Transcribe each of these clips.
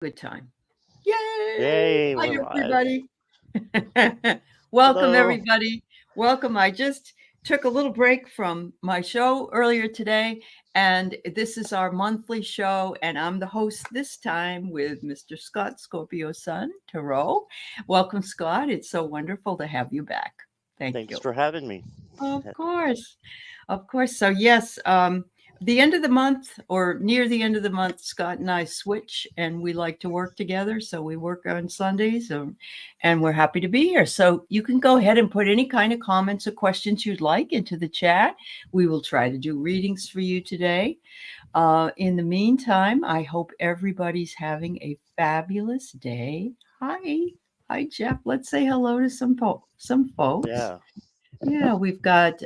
Good time. Yay! Yay, Hi, we're live. everybody. Welcome, Hello. everybody. Welcome. I just took a little break from my show earlier today, and this is our monthly show, and I'm the host this time with Mr. Scott Scorpio Sun Tarot. Welcome, Scott. It's so wonderful to have you back. Thank Thanks you. for having me. Of course. Of course. So, yes, the end of the month or near the end of the month, Scott and I switch and we like to work together. So, we work on Sundays and we're happy to be here. So, you can go ahead and put any kind of comments or questions you'd like into the chat. We will try to do readings for you today. In the meantime, I hope everybody's having a fabulous day. Hi. Hi, Jeff. Let's say hello to some folks. Yeah. Yeah, we've got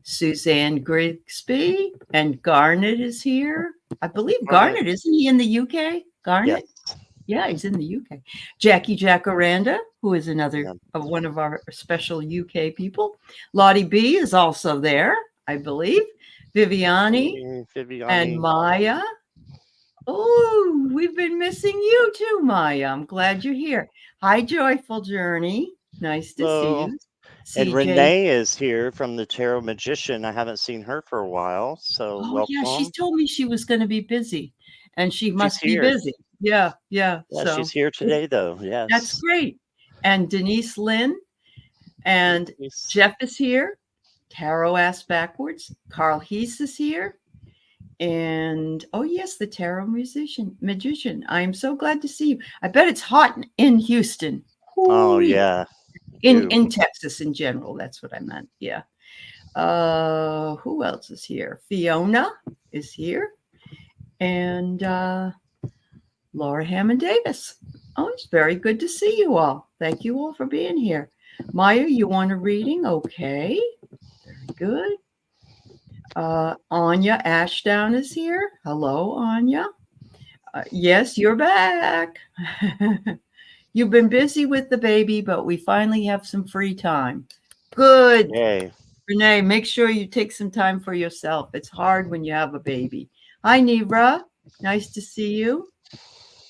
Suzanne Grigsby and Garnet is here. I believe Garnet. Garnet, isn't he in the UK? Yes. Garnet? Yeah, he's in the UK. Jackie Jacaranda, who is another Yeah. of one of our special UK people. Lottie B is also there, I believe. Viviani and Viviani. Maya. Oh, we've been missing you too, Maya. I'm glad you're here. Hi, Joyful Journey. Nice to see Hello. you. And CJ. Renee is here from the Tarot Magician. I haven't seen her for a while, so Oh, yeah, she welcome. told me she was gonna be busy, and she She's must be here. busy. Yeah, yeah, Yeah, she's so here it today, though. that's Yes. great. And Denise Lynn and Yes. Jeff is here. Tarot Ass Backwards. Carl Heese is here. And, oh, yes, the tarot magician. I am so glad to see you. I bet it's hot in Houston. Oh, Hoo-wee. yeah. In You. Texas in general, that's what I meant, yeah. Who else is here? Fiona is here. And Laura Hammond Davis. Oh, it's very good to see you all. Thank you all for being here. Maya, you want a reading? Okay, very good. Anya Ashdown is here. Hello, Anya. Yes, you're back. You've been busy with the baby, but we finally have some free time. Good. Yay. Renee, make sure you take some time for yourself. It's hard when you have a baby. Hi, Nibra. Nice to see you.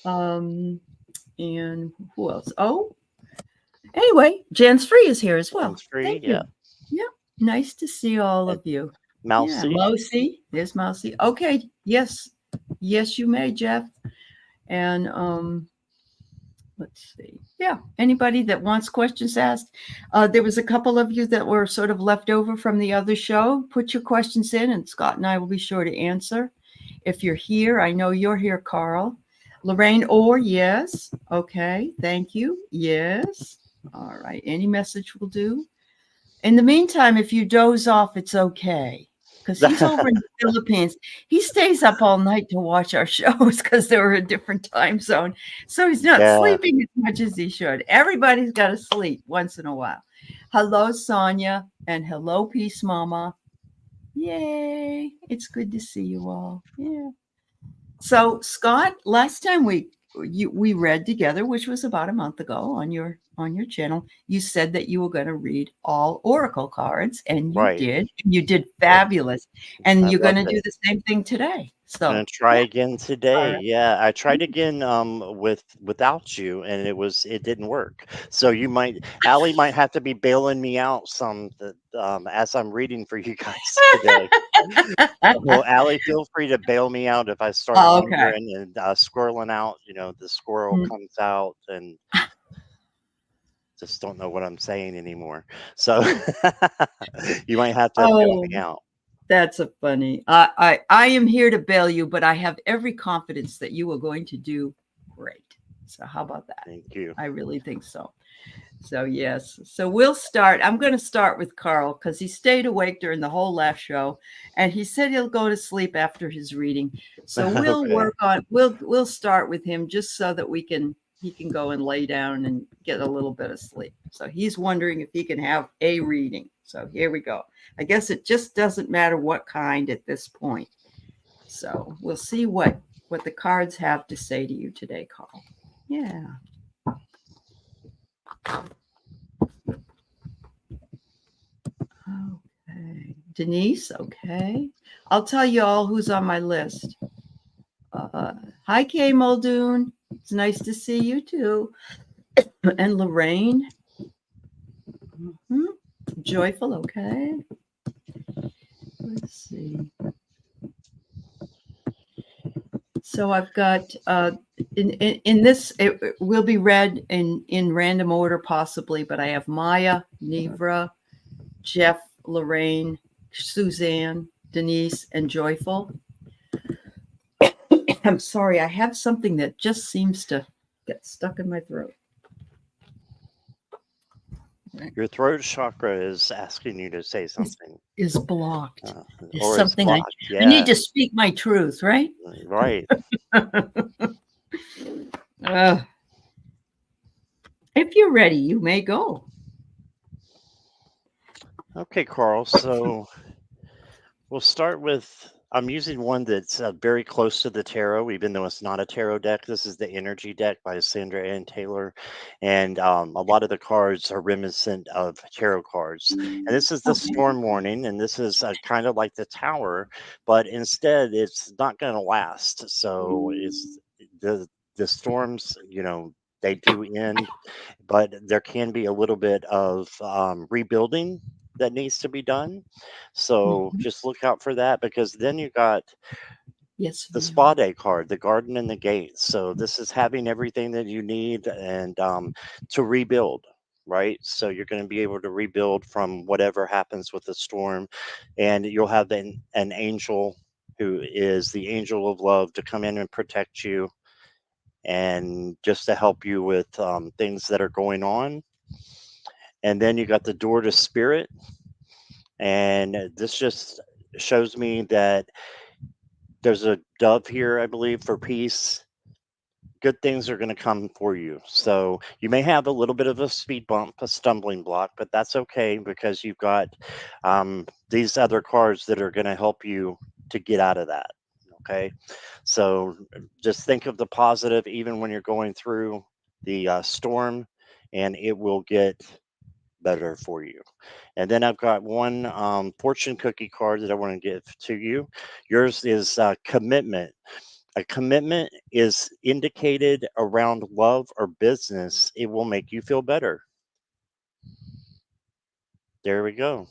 Um, and who else? Oh, anyway, Jan's Free is here as well. Hands free. Thank Yeah. you. Yeah, nice to see all And of you. Yeah, Mousy. Mousy. There's Mousy. Okay, yes, yes, you may, Jeff. And let's see. Yeah, anybody that wants questions asked. There was a couple of you that were sort of left over from the other show. Put your questions in, and Scott and I will be sure to answer. If you're here, I know you're here, Carl. Lorraine Orr, yes. Okay, thank you. Yes. All right. Any message will do. In the meantime, if you doze off, it's okay. Because he's over in the Philippines. He stays up all night to watch our shows because they're a different time zone. So he's not Yeah. sleeping as much as he should. Everybody's got to sleep once in a while. Hello, Sonia. And hello, Peace Mama. Yay. It's good to see you all. Yeah. So, Scott, last time we read together, which was about a month ago on your channel, you said that you were going to read all oracle cards, and you Right. did. You did It, fabulous, and I you're going loved to do it. the same thing today. Gonna So, try yeah, again all today. right. Yeah, I tried again without you, and it didn't work. So you might Allie might have to be bailing me out as I'm reading for you guys today. Well, Allie, feel free to bail me out if I start Okay. wandering and squirreling out. The squirrel Mm. comes out and just don't know what I'm saying anymore. So you might have to bail Oh, me out. that's a funny. I am here to bail you, but I have every confidence that you are going to do great. So, how about that? Thank you. I really think so. So, yes. So, we'll start. I'm going to start with Carl because he stayed awake during the whole last show and he said he'll go to sleep after his reading. So, Okay. we'll start with him just so that he can go and lay down and get a little bit of sleep. So, he's wondering if he can have a reading. So, here we go. I guess it just doesn't matter what kind at this point. So, we'll see what the cards have to say to you today, Carl. Yeah. Okay. Denise, okay. I'll tell you all who's on my list. Hi, Kay Muldoon. It's nice to see you too. And Lorraine. Mhm. Joyful, okay. Let's see. So I've got in this, it will be read in random order possibly, but I have Maya, Nevra, Jeff, Lorraine, Suzanne, Denise, and Joyful. I'm sorry, I have something that just seems to get stuck in my throat. Your throat chakra is asking you to say something. Is blocked. Is Or it's something blocked. I need Yeah, to speak my truth, right? right. If you're ready, you may go. Okay, Carl. So we'll start with, I'm using one that's very close to the tarot, even though it's not a tarot deck. This is the Energy deck by Sandra Ann Taylor. And a lot of the cards are reminiscent of tarot cards. And this is the Okay. storm warning. And this is kind of like the tower, but instead it's not going to last. So it's the storms, they do end, but there can be a little bit of rebuilding that needs to be done. So Mhm. just look out for that, because then you got Yes, the ma'am. spa day card, the garden and the gates. So this is having everything that you need and to rebuild, right? So you're going to be able to rebuild from whatever happens with the storm, and you'll have an angel who is the angel of love to come in and protect you and just to help you with things that are going on. And then you got the door to spirit, and this just shows me that there's a dove here, I believe, for peace. Good things are going to come for you. So you may have a little bit of a speed bump, a stumbling block, but that's okay, because you've got these other cards that are going to help you to get out of that. Okay. So just think of the positive, even when you're going through the storm, and it will get better for you. And then I've got one fortune cookie card that I want to give to you. Yours is commitment. A commitment is indicated around love or business. It will make you feel better. There we go.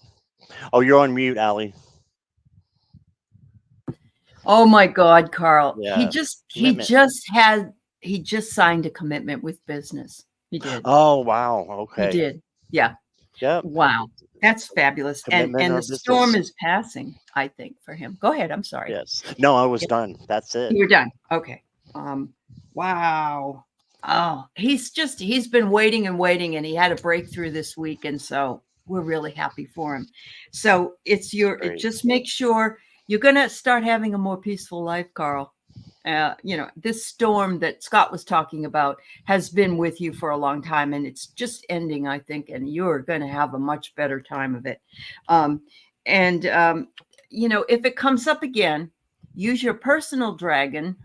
Oh, you're on mute, Aley. Oh my God, Carl. Yeah, He commitment. just signed a commitment with business. He did. Oh, wow. He Okay. did. Yeah. Yep. Wow. That's fabulous. Commitment And or the storm business. is passing, I think, for him. Go ahead. I'm sorry. Yes. No, I was Yeah. done. That's it. You're done. Okay. Wow. Oh, he's been waiting and waiting, and he had a breakthrough this week, and so we're really happy for him. So Great. just make sure you're gonna start having a more peaceful life, Carl. This storm that Scott was talking about has been with you for a long time, and it's just ending, I think, and you're going to have a much better time of it. And if it comes up again, use your personal dragon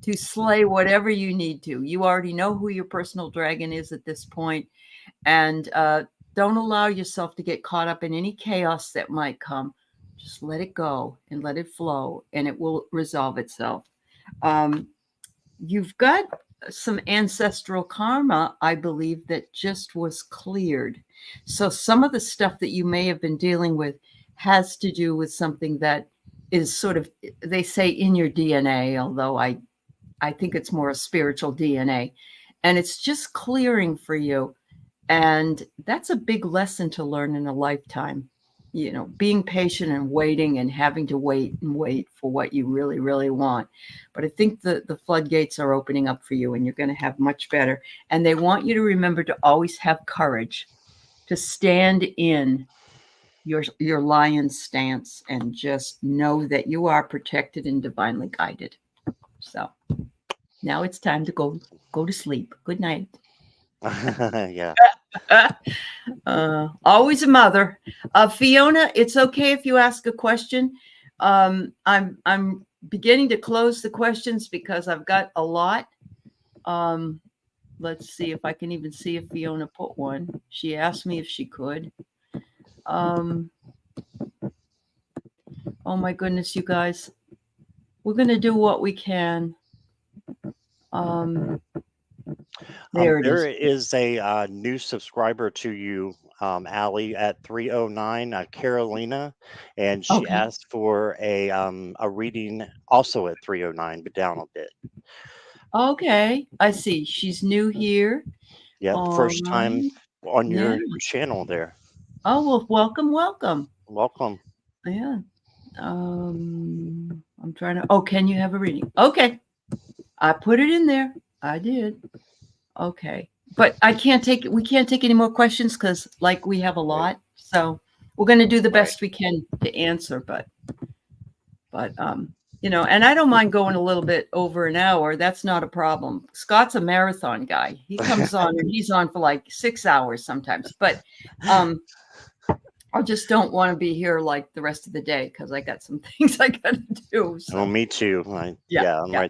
to slay whatever you need to. You already know who your personal dragon is at this point, and don't allow yourself to get caught up in any chaos that might come. Just let it go and let it flow, and it will resolve itself. You've got some ancestral karma, I believe, that just was cleared. So some of the stuff that you may have been dealing with has to do with something that is sort of, they say, in your DNA, although I think it's more a spiritual DNA. And it's just clearing for you. And that's a big lesson to learn in a lifetime. Being patient and waiting and having to wait and wait for what you really, really want. But I think the floodgates are opening up for you, and you're going to have much better. And they want you to remember to always have courage to stand in your lion stance and just know that you are protected and divinely guided. So now it's time to go to sleep. Good night. Yeah. Always a mother. Fiona, it's okay if you ask a question. I'm beginning to close the questions because I've got a lot. Let's see if I can even see if Fiona put one. She asked me if she could. Oh my goodness, you guys. we're going to do what we can. There it There is. is a new subscriber to you, Aley, at 309, Carolina, and she Okay. asked for a reading also at 309, but down a bit. Okay. I see. She's new here. Yep, All first time right. on Yeah. your channel there. Oh, well, welcome, welcome. Welcome. Yeah. I'm trying to. Oh, can you have a reading? Okay. I put it in there. I did. Okay. But I can't take we can't take any more questions because like we have a lot. So we're gonna do the best we can to answer, but and I don't mind going a little bit over an hour. That's not a problem. Scott's a marathon guy. He comes on and he's on for like 6 hours sometimes. But I just don't want to be here like the rest of the day because I got some things I got to do. So. Oh, me too. I'm right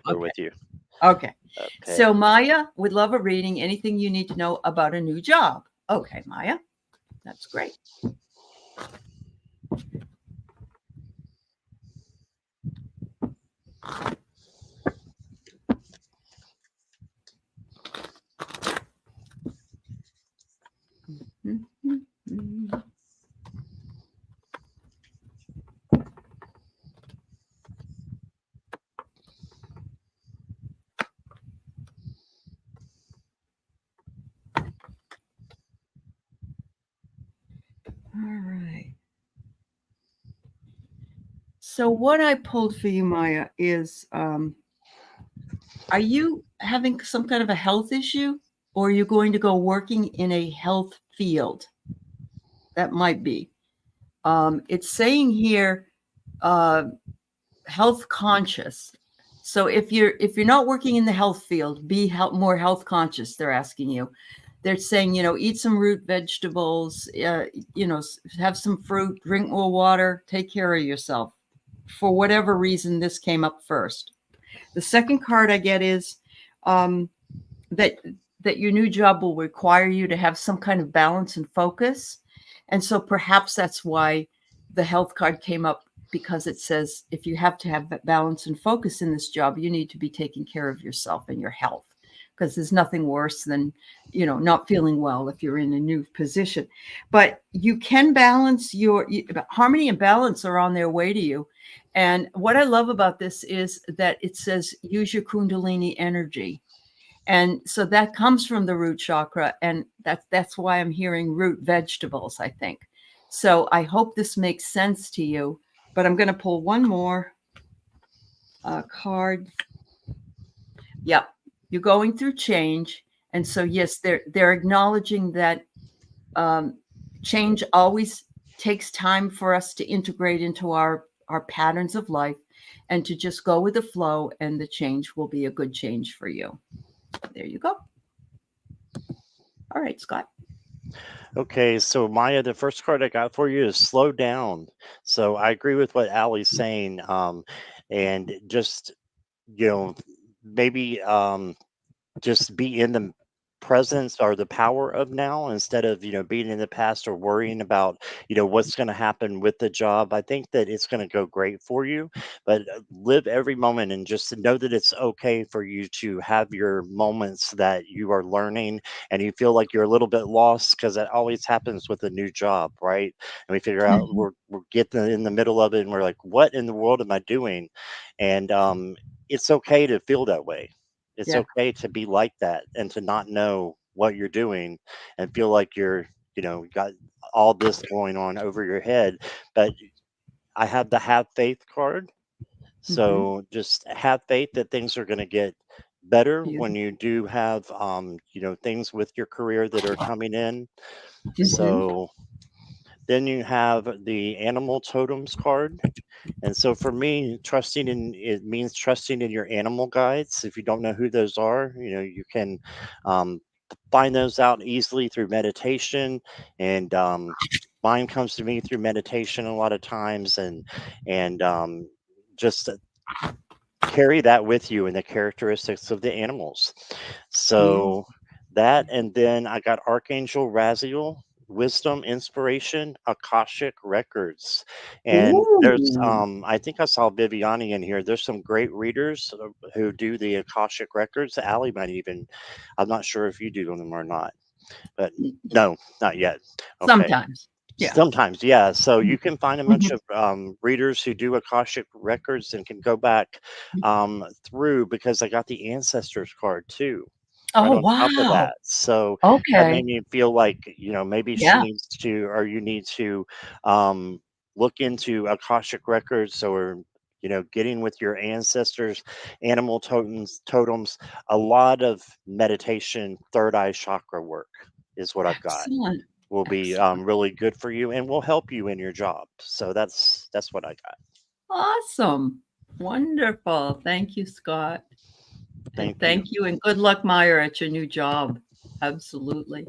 there Okay. with you. Okay. Okay. So Maya would love a reading. Anything you need to know about a new job. Okay, Maya. That's great. All right. So what I pulled for you, Maya, is are you having some kind of a health issue or are you going to go working in a health field? That might be. It's saying here health conscious. So if you're not working in the health field, be more health conscious, they're asking you. They're saying, eat some root vegetables, have some fruit, drink more water, take care of yourself. For whatever reason, this came up first. The second card I get is that your new job will require you to have some kind of balance and focus. And so perhaps that's why the health card came up, because it says if you have to have balance and focus in this job, you need to be taking care of yourself and your health, because there's nothing worse than not feeling well if you're in a new position. But you can balance harmony and balance are on their way to you. And what I love about this is that it says use your kundalini energy. And so that comes from the root chakra, and that's why I'm hearing root vegetables, I think. So I hope this makes sense to you. But I'm going to pull one more card. Yep. You're going through change. And so, yes, they're acknowledging that change always takes time for us to integrate into our patterns of life, and to just go with the flow, and the change will be a good change for you. There you go. All right, Scott. Okay, so Maya, the first card I got for you is slow down. So I agree with what Allie's saying. And just, maybe just be in the presence or the power of now, instead of being in the past or worrying about what's going to happen with the job. I think that it's going to go great for you, but live every moment and just know that it's okay for you to have your moments that you are learning and you feel like you're a little bit lost, because that always happens with a new job, right? And we figure out we're getting in the middle of it and we're like, what in the world am I doing? And it's okay to feel that way. It's Yeah. okay to be like that and to not know what you're doing and feel like got all this going on over your head. But I have the have faith card. So just have faith that things are going to get better when you do have, things with your career that are coming in. So then you have the animal totems card. And so for me, trusting in it means trusting in your animal guides. If you don't know who those are, you can um, find those out easily through meditation. And mine comes to me through meditation a lot of times, and just carry that with you in the characteristics of the animals. So that, and then I got Archangel Raziel. wisdom, inspiration, Akashic records. And there's Ooh. I think I saw Viviani in here. There's some great readers who do the Akashic records. Aley might even, I'm not sure if you do them or not, but no, not yet. Okay. Sometimes. Yeah. Sometimes, yeah. So you can find a bunch Mhm. of readers who do Akashic records and can go back through, because I got the ancestors card too, right Oh, on top of wow. that. So that Okay. made me feel like, maybe she Yeah. needs to, or you need to um, look into Akashic records, or getting with your ancestors, animal totems. A lot of meditation, third eye chakra work is what I've got, Excellent. will be Excellent. really good for you and will help you in your job. So that's what I got. Awesome. Wonderful. Thank you, Scott. And Thank you. thank you, and good luck, Meyer, at your new job. Absolutely.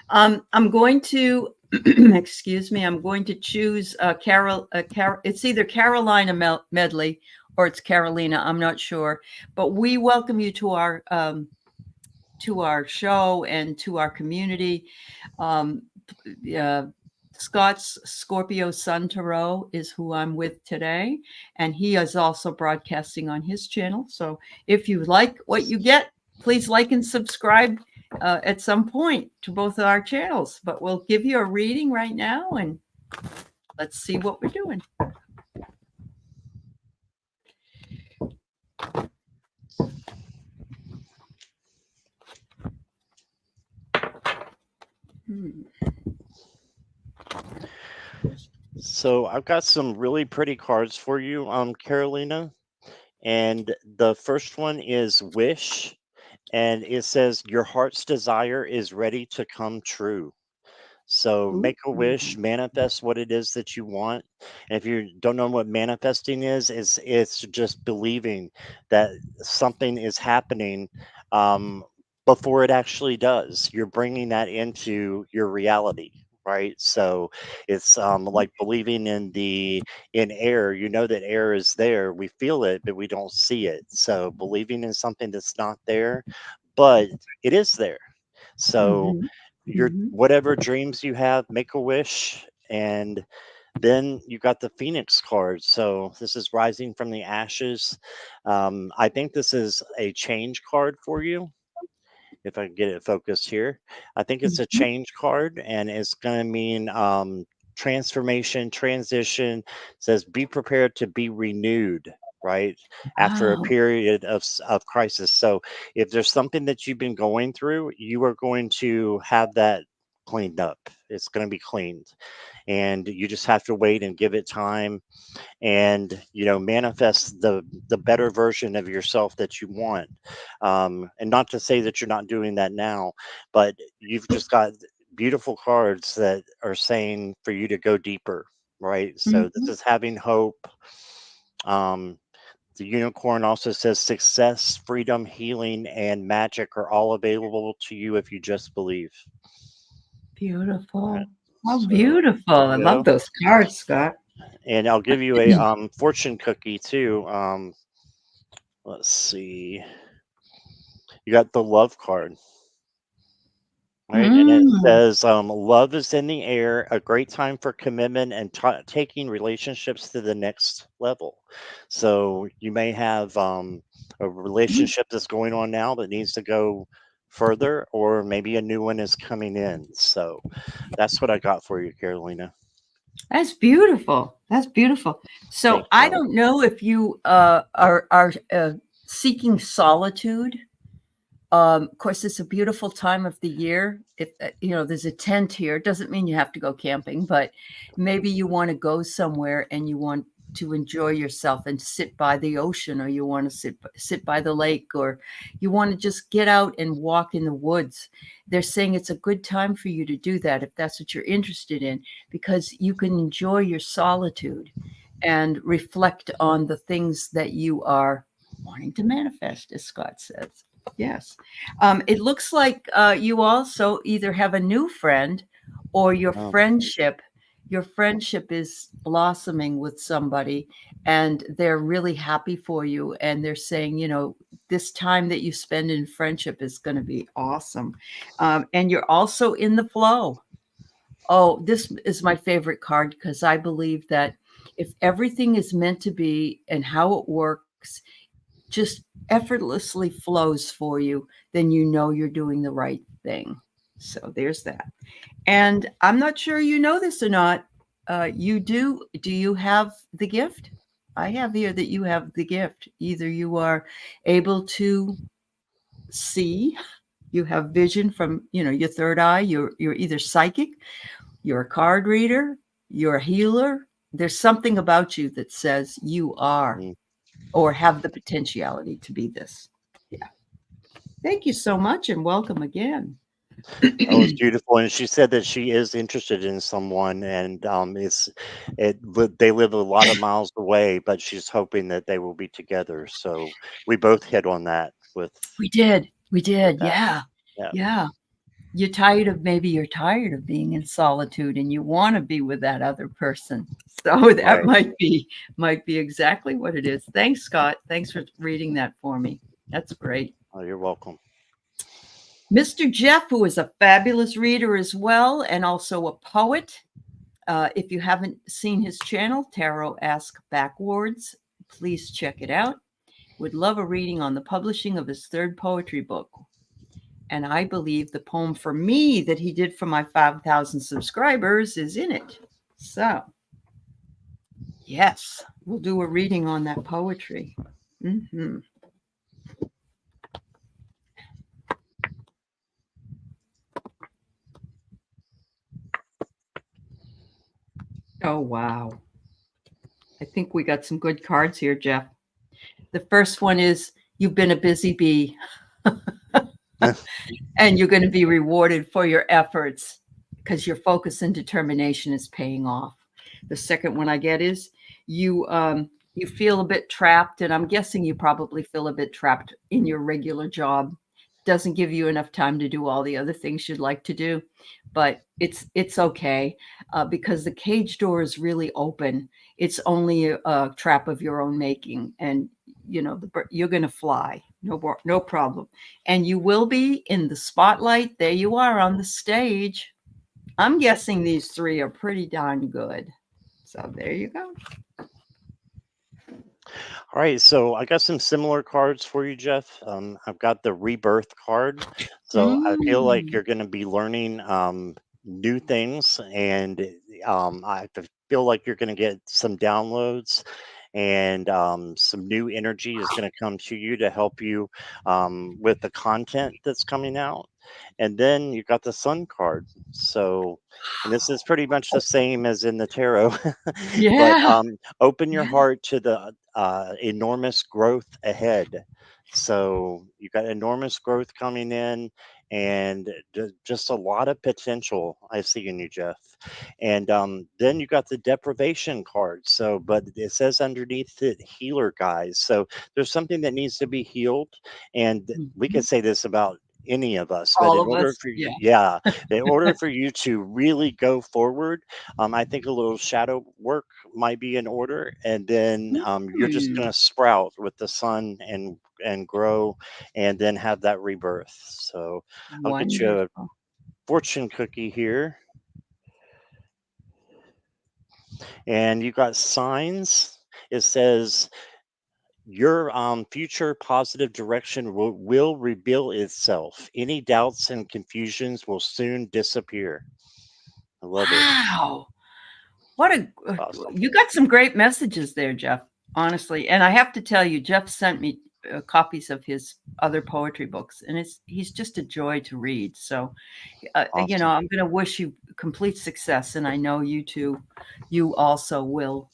I'm going to, excuse me, I'm going to choose it's either Carolina Medley or it's Carolina. I'm not sure, but we welcome you to our show and to our community. Um, Scott's Scorpio Sun Tarot is who I'm with today, and he is also broadcasting on his channel. So if you like what you get, please like and subscribe at some point to both of our channels. But we'll give you a reading right now, and let's see what we're doing. So I've got some really pretty cards for you, Carolina. And the first one is Wish. And it says, your heart's desire is ready to come true. So Ooh. make a wish, manifest what it is that you want. And if you don't know what manifesting is, it's just believing that something is happening um, before it actually does. You're bringing that into your reality, right? So it's like believing in air. You know that air is there. We feel it, but we don't see it. So believing in something that's not there, but it is there. So Mhm. your Mhm. whatever dreams you have, make a wish. And then you got the Phoenix card. So this is rising from the ashes. I think this is a change card for you, if I can get it focused here. I think it's a Mhm. change card, and it's going to mean transformation, transition. It says be prepared to be renewed, right? After a Wow. period of crisis. So if there's something that you've been going through, you are going to have that cleaned up. It's going to be cleaned, and you just have to wait and give it time, and manifest the better version of yourself that you want. And not to say that you're not doing that now, but you've just got beautiful cards that are saying for you to go deeper, right? So this Mhm. is having hope. um, the unicorn also says success, freedom, healing, and magic are all available to you if you just believe. All right, Beautiful. How so beautiful. there I you love go. those cards, Scott. And I'll give you a fortune cookie too. Let's see. You got the love card, right? And it Mm. says, love is in the air, a great time for commitment and taking relationships to the next level. So you may have a relationship that's going on now that needs to go further, or maybe a new one is coming in. So that's what I got for you, Carolina. That's beautiful. That's beautiful. So Thank I you. don't know if you are seeking solitude. Of course, it's a beautiful time of the year. If there's a tent here, it doesn't mean you have to go camping, but maybe you want to go somewhere and you want to enjoy yourself and sit by the ocean, or you want to sit by the lake, or you want to just get out and walk in the woods. They're saying it's a good time for you to do that if that's what you're interested in, because you can enjoy your solitude and reflect on the things that you are wanting to manifest, as Scott says. Yes. It looks like you also either have a new friend, or Oh, your friendship is blossoming with somebody, and they're really happy for you. And they're saying, this time that you spend in friendship is going to be awesome. And you're also in the flow. Oh, this is my favorite card because I believe that if everything is meant to be and how it works just effortlessly flows for you, then you know you're doing the right thing. So there's that. And I'm not sure you know this or not. You do. Do you have the gift? I have here that you have the gift. Either you are able to see, you have vision from, your third eye, you're either psychic, you're a card reader, you're a healer. There's something about you that says you are Mm. or have the potentiality to be this. Yeah. Thank you so much and welcome again. That was beautiful, and she said that she is interested in someone, and they live a lot of miles away, but she's hoping that they will be together. So we both hit on that We did. We with did. that. Yeah. Yeah, Yeah. You're tired of being in solitude and you want to be with that other person. So that right. might be exactly what it is. Thanks, Scott. Thanks for reading that for me. That's great. Oh, you're welcome. Mr. Jeff, who is a fabulous reader as well and also a poet. If you haven't seen his channel, Tarot Ask Backwards, please check it out. Would love a reading on the publishing of his third poetry book. And I believe the poem for me that he did for my 5,000 subscribers is in it. So, yes, we'll do a reading on that poetry. Mm-hmm. Oh, wow. I think we got some good cards here, Jeff. The first one is you've been a busy bee and you're going to be rewarded for your efforts because your focus and determination is paying off. The second one I get is you feel a bit trapped, and I'm guessing you probably feel a bit trapped in your regular job. Doesn't give you enough time to do all the other things you'd like to do, but it's okay because the cage door is really open. It's only a trap of your own making, and you're going to fly, no problem, and you will be in the spotlight. There you are on the stage. I'm guessing these three are pretty darn good. So there you go. All right, so I got some similar cards for you, Jeff. I've got the rebirth card. So I feel like Mm. you're going to be learning new things, and feel like you're going to get some downloads, and some new energy is going to come to you to help you with the content that's coming out. And then you got the sun card. So, and this is pretty much the same as in the tarot, but Yeah. open your Yeah. heart to the enormous growth ahead. So you got enormous growth coming in, and just a lot of potential I see in you, Jeff. And then you got the deprivation card. So, but it says underneath it, healer guys. So there's something that needs to be healed, and we Mhm. could say this about any of us, but All in of order us. for Yeah. you, yeah, in order for you to really go forward, I think a little shadow work might be in order, and then you're just Mm. going to sprout with the sun and grow, and then have that rebirth. So I'll get you a Wonderful. fortune cookie here, and you got signs. It says your future positive direction will reveal itself. Any doubts and confusions will soon disappear. I love it. Wow. What a Awesome. you got some great messages there, Jeff, honestly. And I have to tell you, Jeff sent me copies of his other poetry books, and he's just a joy to read. So, Awesome. I'm going to wish you complete success, and I know you also will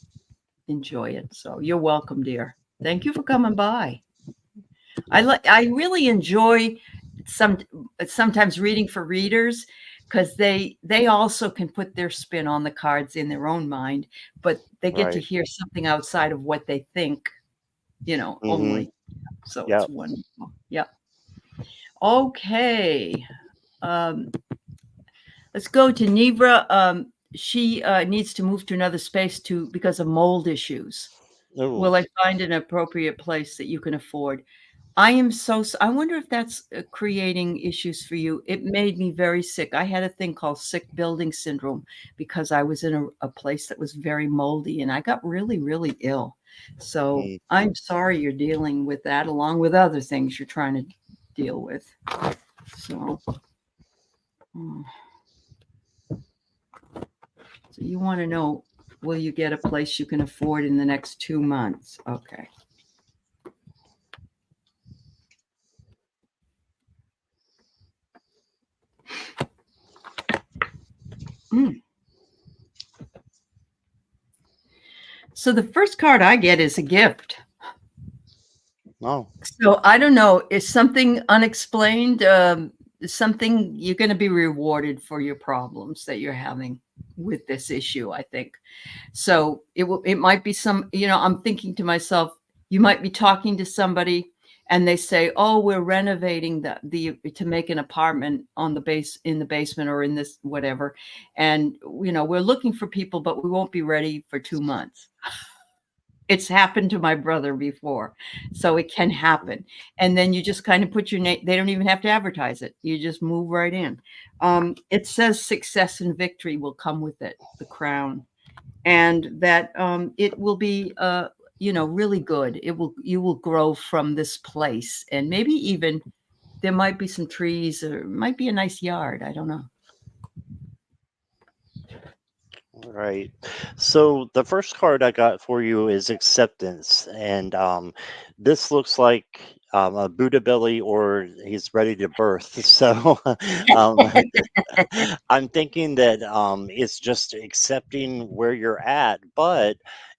enjoy it. So you're welcome, dear. Thank you for coming by. I really enjoy some sometimes reading for readers because they also can put their spin on the cards in their own mind, but they get to Right. hear something outside of what they think, Mm-hmm. only. So it's Yep. wonderful. Yeah. Okay. Um, let's go to Nivra. She needs to move to another space because of mold issues. Will Ooh. I find an appropriate place that you can afford? I am I wonder if that's creating issues for you. It made me very sick. I had a thing called sick building syndrome because I was in a place that was very moldy and I got really, really ill. So Mm, I'm sorry you're dealing with that along with other things you're trying to deal with. So, mm. So you want to know, will you get a place you can afford in the next 2 months? Okay. Mm. So the first card I get is a gift. oh, So I don't know, is something unexplained? Something you're going to be rewarded for your problems that you're having with this issue, I think. So it might be some, I'm thinking to myself, you might be talking to somebody and they say, "Oh, we're renovating the to make an apartment on the base in the basement or in this whatever, and we're looking for people, but we won't be ready for 2 months." It's happened to my brother before, so it can happen. And then you just kind of put your name. They don't even have to advertise it. You just move right in. It says success and victory will come with it, the crown, and that it will be really good. You will grow from this place, and maybe even there might be some trees or it might be a nice yard. I don't know. right. So the first card I got for you is acceptance, and this looks like a Buddha belly, or he's ready to birth. So um, I'm thinking that it's just accepting where you're at, but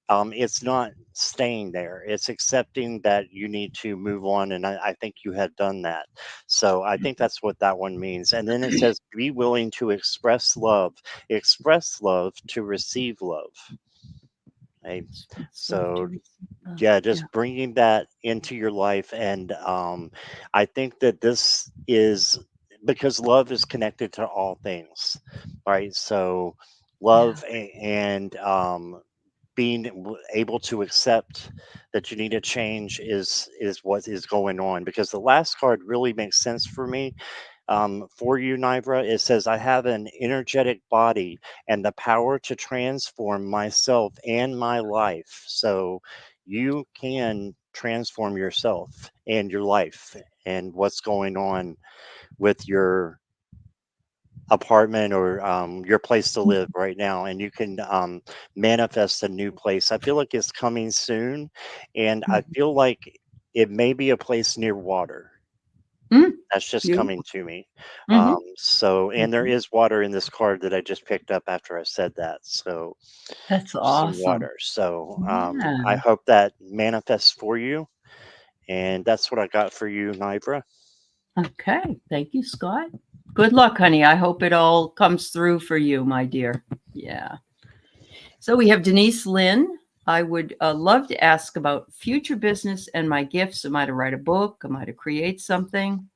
it's not staying there. It's accepting that you need to move on, and I think you have done that. So I think that's what that one means. And then it says, "Be willing to express love to receive love." Right? It's love to So receive love. yeah, Yeah. just bringing that into your life, and I think that this is because love is connected to all things, right? So Yeah. and being able to accept that you need to change is what is going on, because the last card really makes sense for me. For you, Nivra, it says, "I have an energetic body and the power to transform myself and my life." So you can transform yourself and your life and what's going on with your apartment or your place to live right now. And you can manifest a new place. I feel like it's coming soon. And I Mhm. feel like it may be a place near water. Mm, That's just coming beautiful. to me. Hmm. So, and there Hmm. is water in this card that I just picked up after I said that. So, That's some awesome. water. So, I Yeah. hope that manifests for you. And that's what I got for you, Nivra. Okay. Thank you, Scott. Good luck, honey. I hope it all comes through for you, my dear. Yeah. So we have Denise Lynn. I would love to ask about future business and my gifts. Am I to write a book? Am I to create something?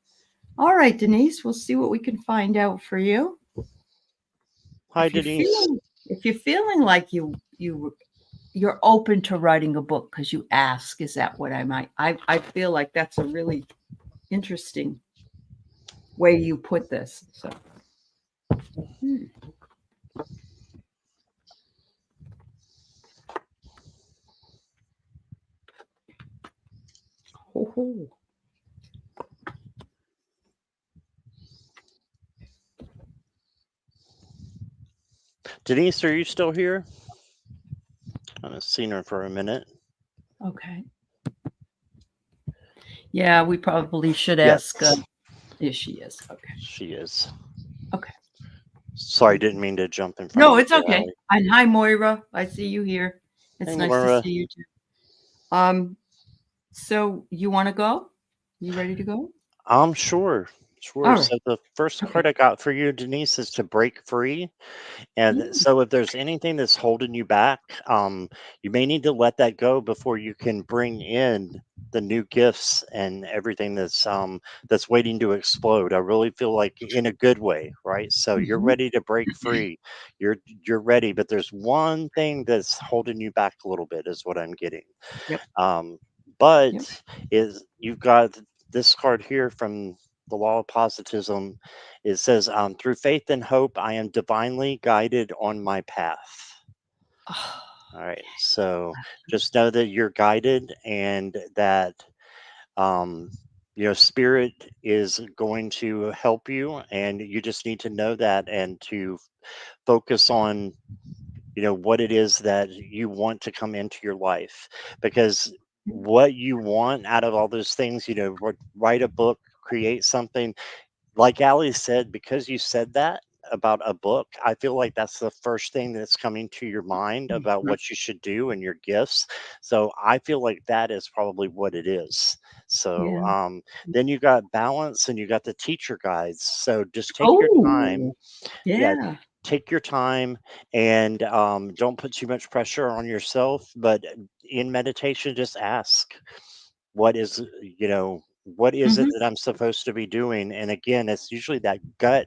All right, Denise, we'll see what we can find out for you. Hi, Denise. If you're feeling like you're open to writing a book because you ask, is that what I feel like that's a really interesting way you put this. So hmm. Ho, ho. Denise, are you still here? I haven't seen her for a minute. Okay. Yeah, we probably should ask Yes, if she is. Okay. she is. Okay. Sorry, didn't mean to jump in front of No, you it's there, okay. Aley. And hi, Moira. I see you here. Hey, It's nice to Laura. see you too. Um, so you want to go? You ready to go? Sure. Sure. All right. So the first Okay. card I got for you, Denise, is to break free. And Mm, so if there's anything that's holding you back, you may need to let that go before you can bring in the new gifts and everything that's waiting to explode. I really feel like in a good way, right? So you're mhm. ready to break free. You're ready, but there's one thing that's holding you back a little bit is what I'm getting. Yep. Um, but Yep. is you've got this card here from the law of positivism, it says, through faith and hope, I am divinely guided on my path. Oh, All right. So just know that you're guided and that, um, spirit is going to help you. And you just need to know that and to focus on, what it is that you want to come into your life. Because what you want out of all those things, write a book, create something, like Ali said, because you said that about a book, I feel like that's the first thing that's coming to your mind about mhm. what you should do and your gifts. So I feel like that is probably what it is. So Yeah. then you got balance and you got the teacher guides. So just take your time. Oh, Yeah, yeah. take your time and don't put too much pressure on yourself. But in meditation, just ask, what is, what is it Hmm. that I'm supposed to be doing? And again, it's usually that gut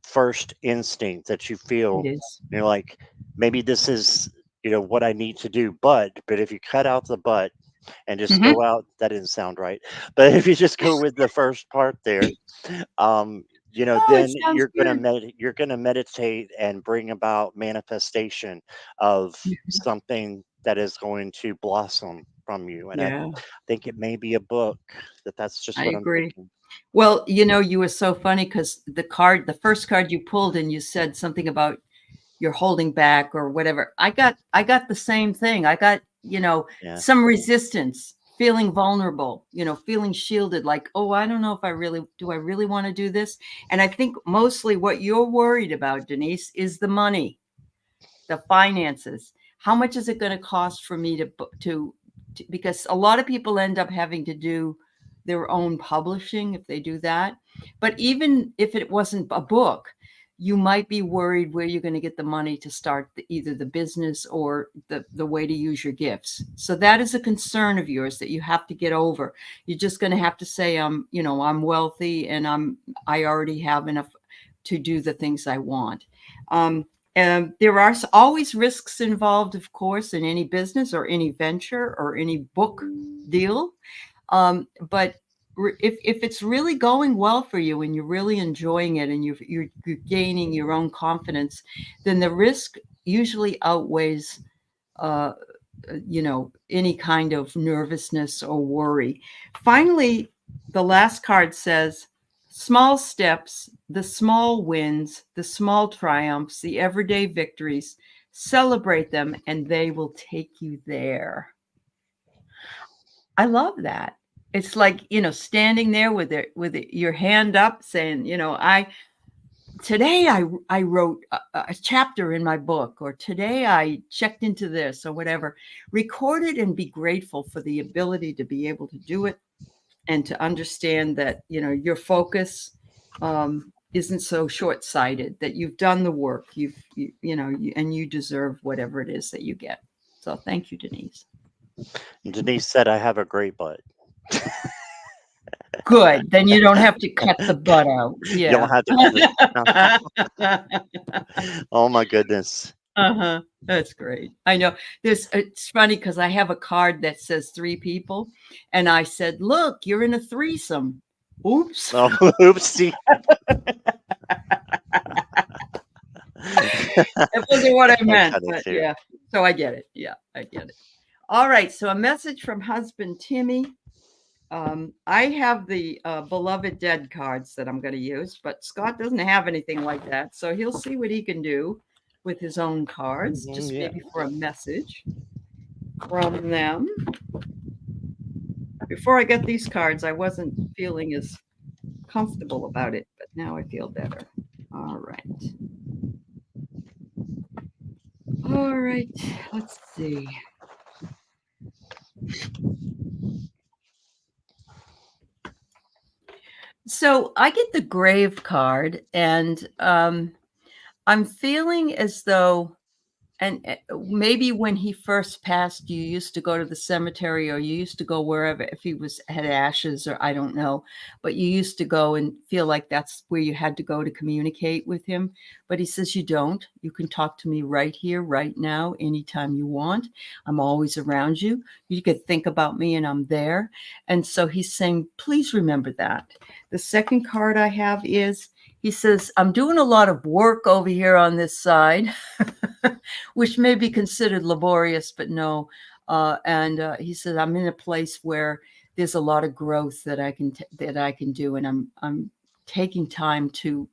first instinct that you It feel, is. like, maybe this is, what I need to do. But if you cut out the but and just Hmm. go out, that didn't sound right. But if you just go with the first part there, um, Oh, it then sounds good. you're gonna meditate and bring about manifestation of Mhm. something that is going to blossom from you. And I Yeah, think it may be a book. That's just I what I'm agree. thinking. Well, you were so funny because the first card you pulled, and you said something about you're holding back or whatever. I got the same thing. I got, Yeah. some resistance, feeling vulnerable, feeling shielded, like, oh, I don't know if I really want to do this. And I think mostly what you're worried about, Denise, is the money, the finances. How much is it going to cost for me to because a lot of people end up having to do their own publishing if they do that. But even if it wasn't a book, you might be worried where you're going to get the money to start either the business or the way to use your gifts. So that is a concern of yours that you have to get over. You're just going to have to say, I'm wealthy and I already have enough to do the things I want. There are always risks involved, of course, in any business or any venture or any book deal. But if it's really going well for you and you're really enjoying it and you're gaining your own confidence, then the risk usually outweighs uh, any kind of nervousness or worry. Finally, the last card says, small steps, the small wins, the small triumphs, the everyday victories, celebrate them and they will take you there. I love that. It's like, standing there with your hand up saying, today I wrote a chapter in my book, or today I checked into this, or whatever. Record it and be grateful for the ability to be able to do it, and to understand that your focus isn't so short-sighted, that you've done the work, and you deserve whatever it is that you get. So thank you, Denise. And Denise said, I have a great butt. Good. Then you don't have to cut the butt out. You don't Yeah. have to cut it. Oh my goodness. Uh-huh. That's great. I know. It's funny because I have a card that says 3 people, and I said, "Look, you're in a threesome." Oops. Oh, oopsie. That wasn't what I I meant, cut it but too. yeah. So I get it. Yeah, I get it. All right. So a message from husband Timmy. I have the beloved dead cards that I'm going to use, but Scott doesn't have anything like that. So he'll see what he can do with his own cards, just Yeah. maybe for a message from them. Before I got these cards, I wasn't feeling as comfortable about it, but now I feel better. All right. All right. Let's see. So I get the grave card, and I'm feeling as though And maybe when he first passed, you used to go to the cemetery, or you used to go wherever, if he had ashes, or I don't know, but you used to go and feel like that's where you had to go to communicate with him. But he says you don't. You can talk to me right here, right now, anytime you want. I'm always around you. You could think about me and I'm there. And so he's saying, please remember that. The second card I have is, he says, I'm doing a lot of work over here on this side, which may be considered laborious, but no. And he says, I'm in a place where there's a lot of growth that I can do, and I'm taking time to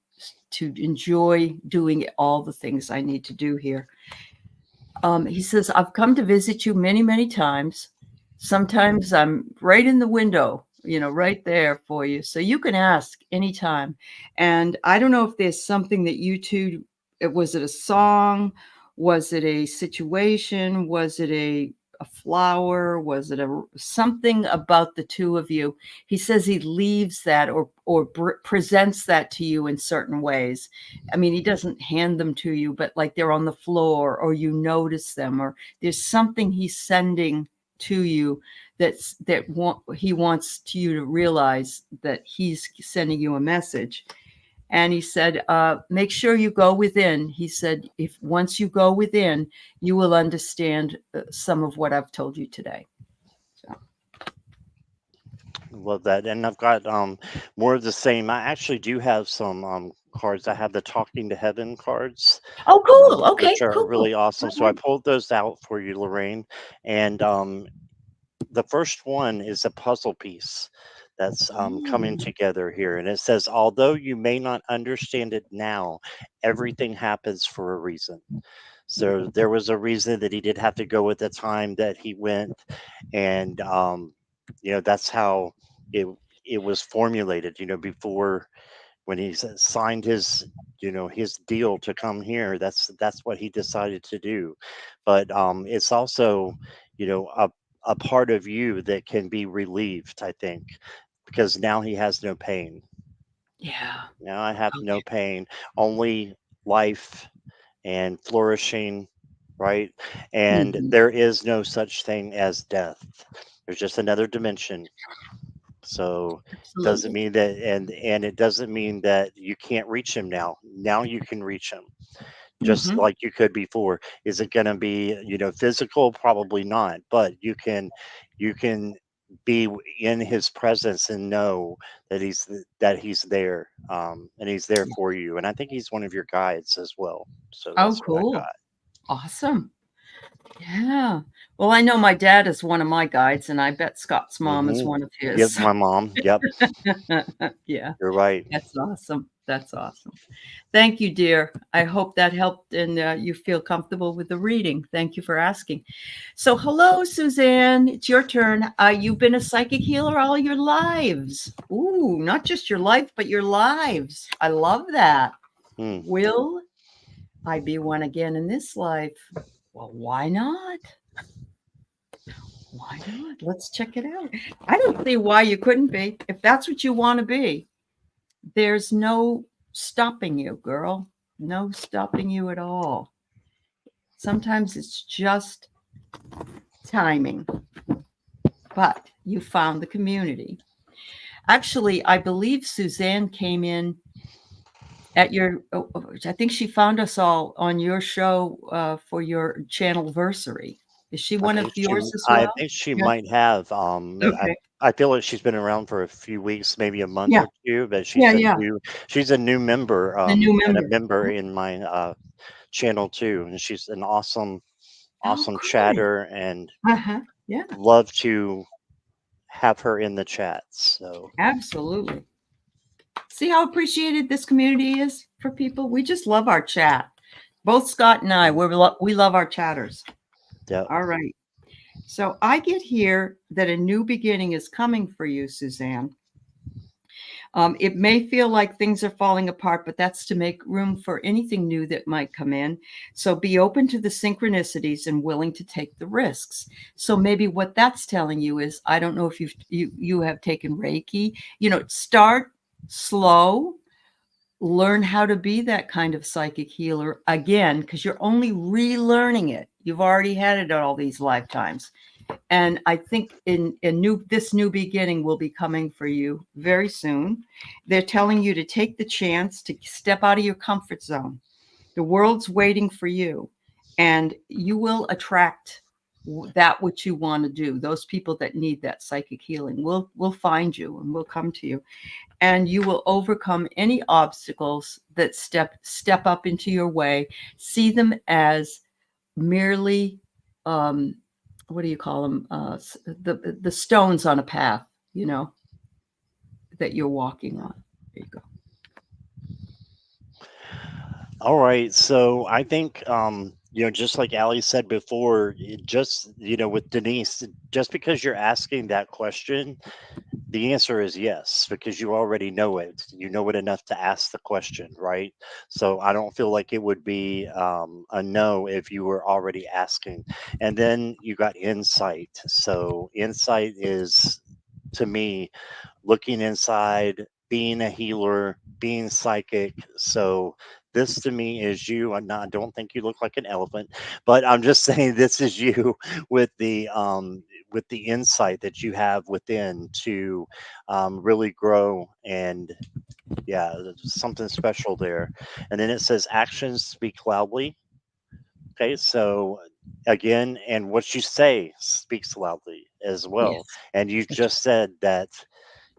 enjoy doing all the things I need to do here. He says, I've come to visit you many, many times. Sometimes I'm right in the window, right there for you. So you can ask anytime. And I don't know if there's something that you two, was it a song? Was it a situation? Was it a flower? Was it something about the two of you? He says he leaves that or presents that to you in certain ways. I mean, he doesn't hand them to you, but like they're on the floor, or you notice them, or there's something he's sending to you he wants you to realize that he's sending you a message. And he said, make sure you go within. He said, if once you go within, you will understand some of what I've told you today. So. Love that. And I've got more of the same. I actually do have some cards. I have the Talking to Heaven cards. Oh, cool. Okay, which are cool. really awesome. So I pulled those out for you, Lorraine. And the first one is a puzzle piece that's coming together here. And it says, although you may not understand it now, everything happens for a reason. So there was a reason that he did have to go at the time that he went. And, that's how it was formulated, before, when he signed his deal to come here. That's what he decided to do. But it's also, a part of you that can be relieved, I think, because now he has no pain. Yeah. Now I have no pain, only life and flourishing, right? And there is no such thing as death. There's just another dimension. So doesn't mean that, and it doesn't mean that you can't reach him now. Now you can reach him, just like you could before. Is it going to be, physical? Probably not, but you can be in his presence and know that he's there, and he's there for you. And I think he's one of your guides as well. So that's what I Cool. got. Awesome. Yeah. Well, I know my dad is one of my guides, and I bet Scott's mom is one of his. Yep, my mom. Yep. Yeah. You're right. That's awesome. That's awesome. Thank you, dear. I hope that helped and you feel comfortable with the reading. Thank you for asking. So, hello, Suzanne. It's your turn. You've been a psychic healer all your lives. Ooh, not just your life, but your lives. I love that. Will I be one again in this life? Well, why not? Why not? Let's check it out. I don't see why you couldn't be. If that's what you want to be, there's no stopping you, girl. No stopping you at all. Sometimes it's just timing. But you found the community. Actually, I believe Suzanne came in at I think she found us all on your show for your channelversary. Is she one of yours as well? I think she might have. Okay. I feel like she's been around for a few weeks, maybe a month Yeah. or two, but Yeah. she's a new member, The new and member. a member in my channel too. And she's an awesome Cool. chatter, and Yeah. love to have her in the chat. So Absolutely. See how appreciated this community is for people? We just love our chat. Both Scott and I, we love our chatters. yeah. All right. So I get here that a new beginning is coming for you, Suzanne. It may feel like things are falling apart, but that's to make room for anything new that might come in. So be open to the synchronicities and willing to take the risks. So maybe what that's telling you is, I don't know if you have taken Reiki, start slow, learn how to be that kind of psychic healer again, because you're only relearning it. You've already had it all these lifetimes. And I think this new beginning will be coming for you very soon. They're telling you to take the chance to step out of your comfort zone. The world's waiting for you, and you will attract that which you want to do. Those people that need that psychic healing will find you and will come to you, and you will overcome any obstacles that step up into your way. See them as merely what do you call them? The stones on a path, that you're walking on. There you go. All right. So I think, just like Allie said before, just, with Denise, just because you're asking that question, the answer is yes, because you already know it. You know it enough to ask the question, right? So I don't feel like it would be a no if you were already asking. And then you got insight. So insight is, to me, looking inside, being a healer, being psychic. So this to me is you. I don't think you look like an elephant, but I'm just saying this is you with the insight that you have within to really grow. And yeah, there's something special there. And then it says actions speak loudly. Okay, so again, and what you say speaks loudly as well. Yes, And you that's just said that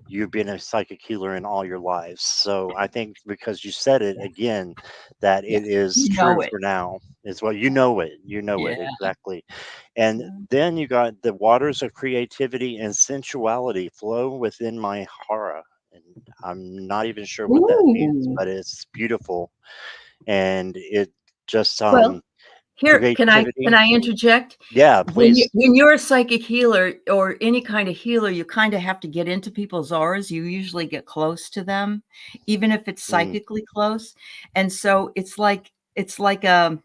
you've been a psychic healer in all your lives. So I think because you said it right. again, that Yeah, it is you true know it. for now. Is well, you know it. You know Yeah, it exactly. And yeah. then you got the waters of creativity and sensuality flow within my hara. And I'm not even sure what that means, Ooh. but it's beautiful. And it just Well, here, can creativity. I interject? Yeah, When you please. when you're a psychic healer or any kind of healer, you kind of have to get into people's auras. You usually get close to them, even if it's Mm, psychically close. And so it's like a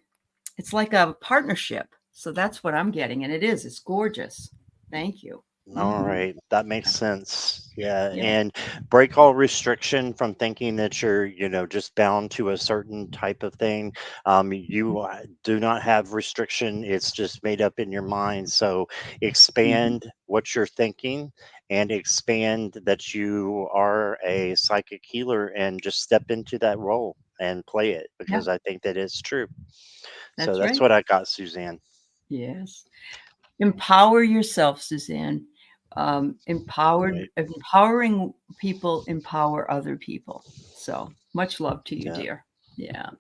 partnership. So that's what I'm getting, and it is. It's gorgeous. Thank you. all Hmm. right, that makes sense. Yeah, Yeah. and break all restriction from thinking that you're, just bound to a certain type of thing. You do not have restriction. It's just made up in your mind. So Mhm. expand what you're thinking and expand that you are a psychic healer and just step into that role and play it Yeah, because I think that is true. So that's that's right. what I got, Suzanne. Yes. Empower yourself, Suzanne. All right. Empowering people empower other people. So much love to you, Yeah. dear. Yeah.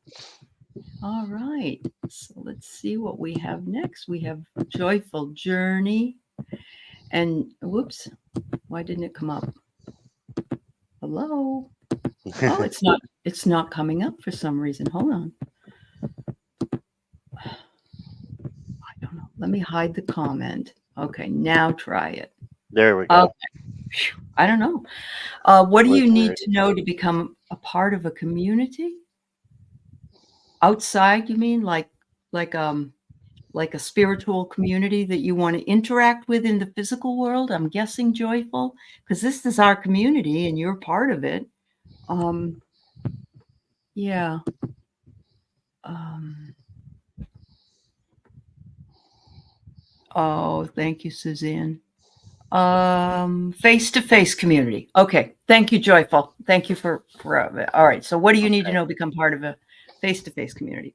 All right. So let's see what we have next. We have Joyful Journey. And whoops, why didn't it come up? Hello. Oh, it's not coming up for some reason. Hold on. I don't know. Let me hide the comment. Okay, now try it. There we Okay. go. I don't know. What do Look you for need it. to know to become a part of a community? Outside, you mean like like a spiritual community that you want to interact with in the physical world? I'm guessing joyful, because this is our community and you're part of it. Um, yeah. Um, oh, thank you, Suzanne. Face-to-face community. Okay. Thank you, Joyful. Thank you for all right. So what do you need to Okay. know to become part of a face-to-face community?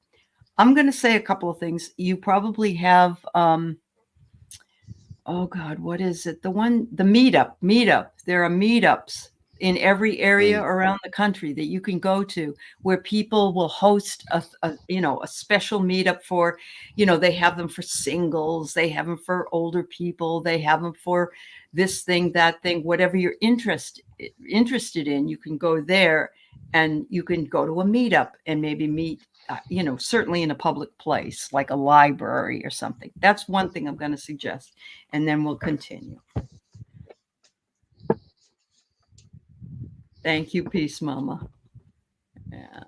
I'm going to say a couple of things. You probably have oh God, what is it? The meetup. There are meetups in every area Mm. around the country that you can go to where people will host a special meetup for, they have them for singles, they have them for older people, they have them for this thing, that thing, whatever you're interested in, you can go there and you can go to a meetup and maybe meet certainly in a public place like a library or something. That's one thing I'm going to suggest, and then we'll continue. Thank you, Peace Mama. Yeah.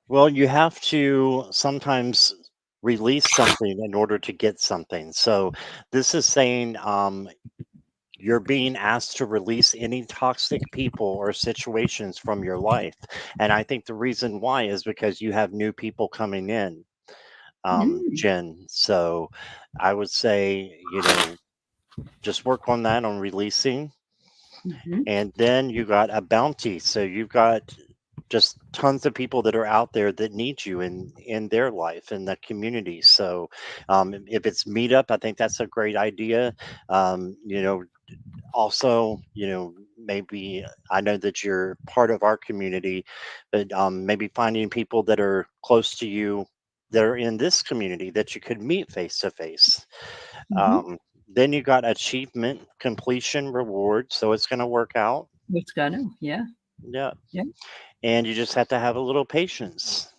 Well, you have to sometimes release something in order to get something. So this is saying you're being asked to release any toxic people or situations from your life. And I think the reason why is because you have new people coming in, Mm, Jen. So I would say, just work on that, on releasing. mhm, And then you got a bounty. So you've got just tons of people that are out there that need you in their life, in the community. So if it's meetup, I think that's a great idea. Also, maybe I know that you're part of our community, but maybe finding people that are close to you that are in this community that you could meet face to face. mhm. um, then you got achievement, completion, reward, so it's going to work out. It's gonna, yeah, Yeah. yeah. And you just have to have a little patience.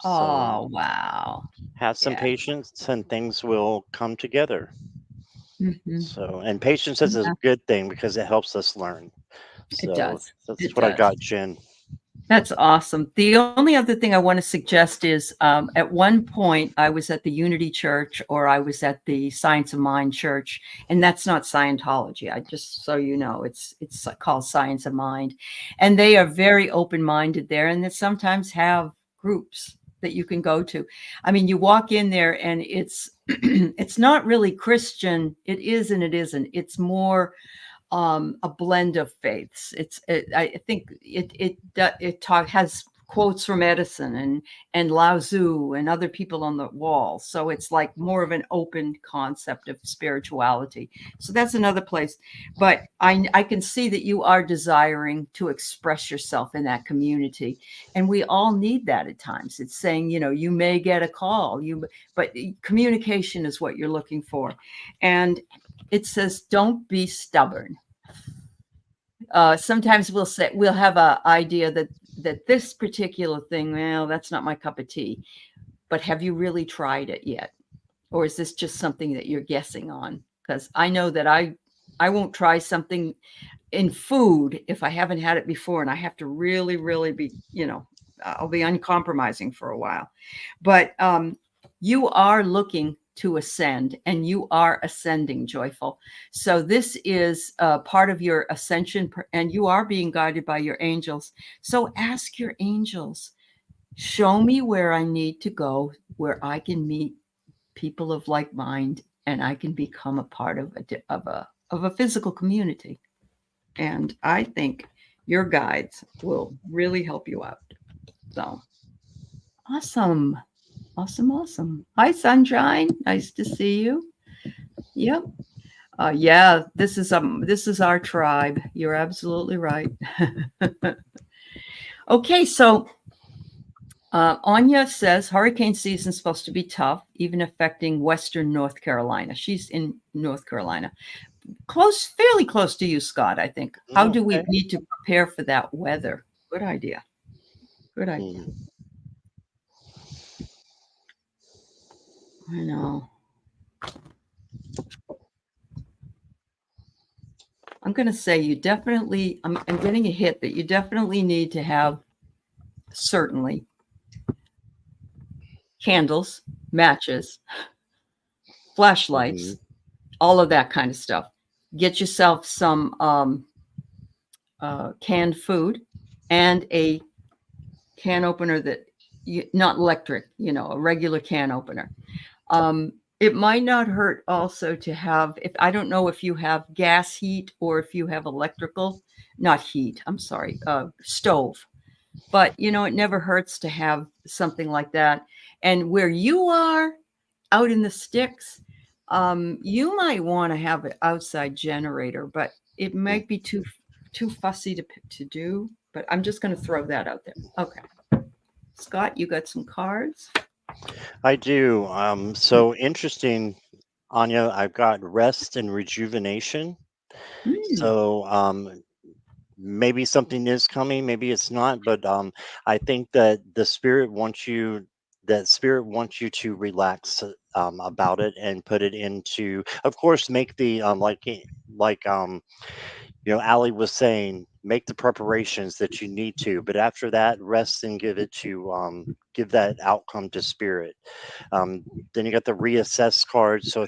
So Oh, wow. have some Yeah. patience and things will come together. Mhm. So, and patience is a Yeah, good thing because it helps us learn. it So does. that's It what I does. got, Jen. That's awesome. The only other thing I want to suggest is at one point I was at the Unity Church or I was at the Science of Mind Church, and that's not Scientology. I just so you know, it's called Science of Mind, and they are very open minded there, and they sometimes have groups that you can go to. I mean, you walk in there and it's it's not really Christian. It is and it isn't. It's more a blend of faiths. I think it has quotes from Edison and Lao Tzu and other people on the wall. So it's like more of an open concept of spirituality. So that's another place. But I can see that you are desiring to express yourself in that community, and we all need that at times. It's saying, you may get a call, but communication is what you're looking for, and it says, don't be stubborn. Sometimes we'll have a idea that this particular thing, well, that's not my cup of tea. But have you really tried it yet? Or is this just something that you're guessing on? Because I know that I won't try something in food if I haven't had it before, and I have to really, really be, I'll be uncompromising for a while. But you are looking to ascend, and you are ascending, Joyful. So this is part of your ascension, and you are being guided by your angels. So ask your angels, show me where I need to go, where I can meet people of like mind, and I can become a part of a physical community. And I think your guides will really help you out. So awesome. Awesome. Awesome. Hi, Sunshine. Nice to see you. Yep. Yeah, this is our tribe. You're absolutely right. Okay, so Anya says hurricane season is supposed to be tough, even affecting Western North Carolina. She's in North Carolina, fairly close to you, Scott. I think. How do we Okay. need to prepare for that weather? Good idea. Good idea. Hmm. I know. I'm going to say you definitely, I'm getting a hit that you definitely need to have, certainly, candles, matches, Hmm. flashlights, all of that kind of stuff. Get yourself some canned food and a can opener not electric, a regular can opener. It might not hurt also to have, if I don't know if you have gas heat or if you have electrical, not heat, I'm sorry, stove. But it never hurts to have something like that. And where you are out in the sticks, you might want to have an outside generator, but it might be too fussy to do. But I'm just going to throw that out there. Okay, Scott, you got some cards. I do. So interesting, Anya. I've got rest and rejuvenation. Mm, So maybe something is coming, maybe it's not, but I think that spirit wants you to relax about it and put it into, of course, make the like Aley was saying, make the preparations that you need to, but after that, rest and give it to give that outcome to spirit. Then you got the reassess card. So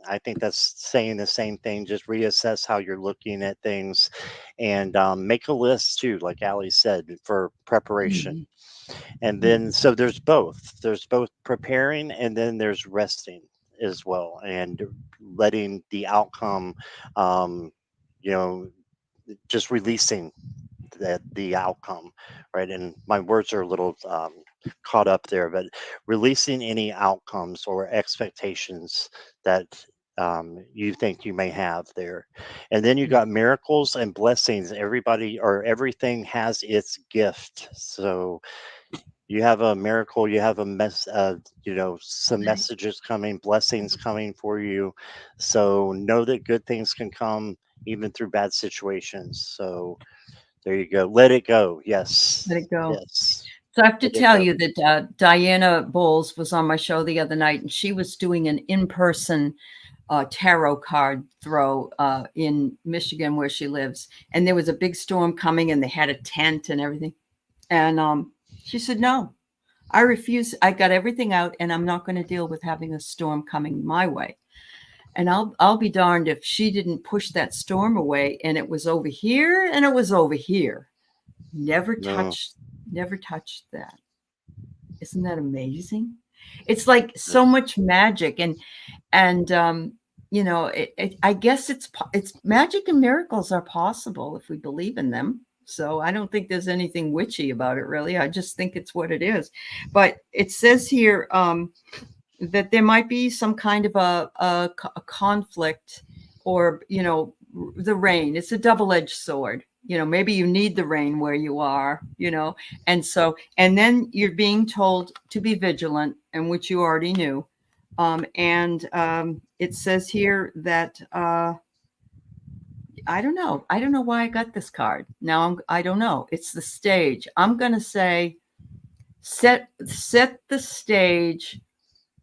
I think that's saying the same thing. Just reassess how you're looking at things, and make a list too, like Aley said, for preparation. Mhm. And then so there's both preparing, and then there's resting as well, and letting the outcome, um, you know, just releasing the outcome, right? And my words are a little caught up there, but releasing any outcomes or expectations that you think you may have there. And then you Yeah. got miracles and blessings. Everybody or everything has its gift. So you have a miracle, you have a some Right. messages coming, blessings coming for you. So know that good things can come even through bad situations. So there you go. Let it go. Let Yes. it go. Yes. So I have to Let it tell go. you that Diana Bowles was on my show the other night, and she was doing an in-person tarot card throw in Michigan where she lives. And there was a big storm coming, and they had a tent and everything. And she said, "No, I refuse. I got everything out, and I'm not going to deal with having a storm coming my way." And I'll be darned if she didn't push that storm away, and it was over here, and it was over here. Never No. touched, never touched that. Isn't that amazing? It's like so Yes. much magic, and I guess it's magic and miracles are possible if we believe in them. So I don't think there's anything witchy about it, really. I just think it's what it is. But it says here that there might be some kind of a conflict, or the rain. It's a double-edged sword. Maybe you need the rain where you are, and then you're being told to be vigilant, and which you already knew. And it says here that I don't know. I don't know why I got this card. Now I don't know. It's the stage. I'm gonna say set the stage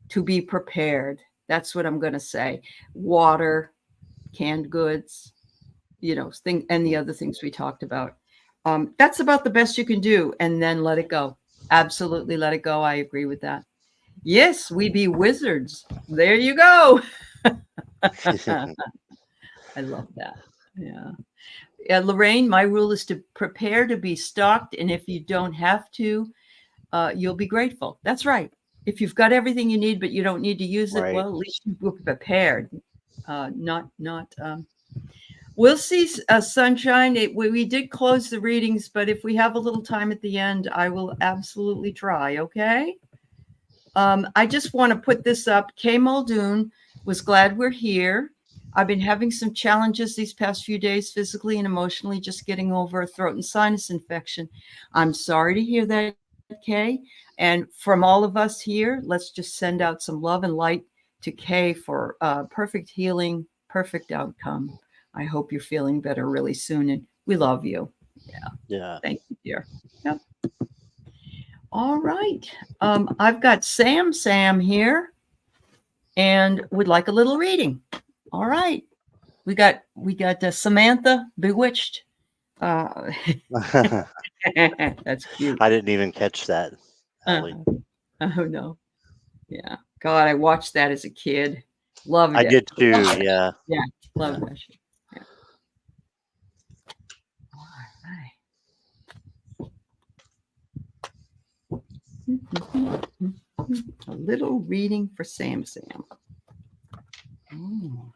to be prepared. That's what I'm gonna say. Water, canned goods, and the other things we talked about. That's about the best you can do, and then let it go. Absolutely let it go. I agree with that. Yes, we be wizards. There you go. I love that. Yeah. Lorraine, my rule is to prepare to be stocked. And if you don't have to, you'll be grateful. That's right. If you've got everything you need, but you don't need to use it, Right. well, at least you were prepared. Not. We'll see, Sunshine. We did close the readings, but if we have a little time at the end, I will absolutely try. Okay. I just want to put this up. Kay Muldoon was glad we're here. I've been having some challenges these past few days, physically and emotionally, just getting over a throat and sinus infection. I'm sorry to hear that, Kay. And from all of us here, let's just send out some love and light to Kay for perfect healing, perfect outcome. I hope you're feeling better really soon, and we love you. Yeah. Yeah. Thank you, dear. Yep. All right. I've got Sam here and would like a little reading. All right. We got Samantha Bewitched. That's cute. I didn't even catch that, Aley. Uh, oh no. Yeah. God, I watched that as a kid. Loved I it. did too. Yeah. Yeah. Yeah. Loved that shit. Yeah. All right. A little reading for Sam. Oh.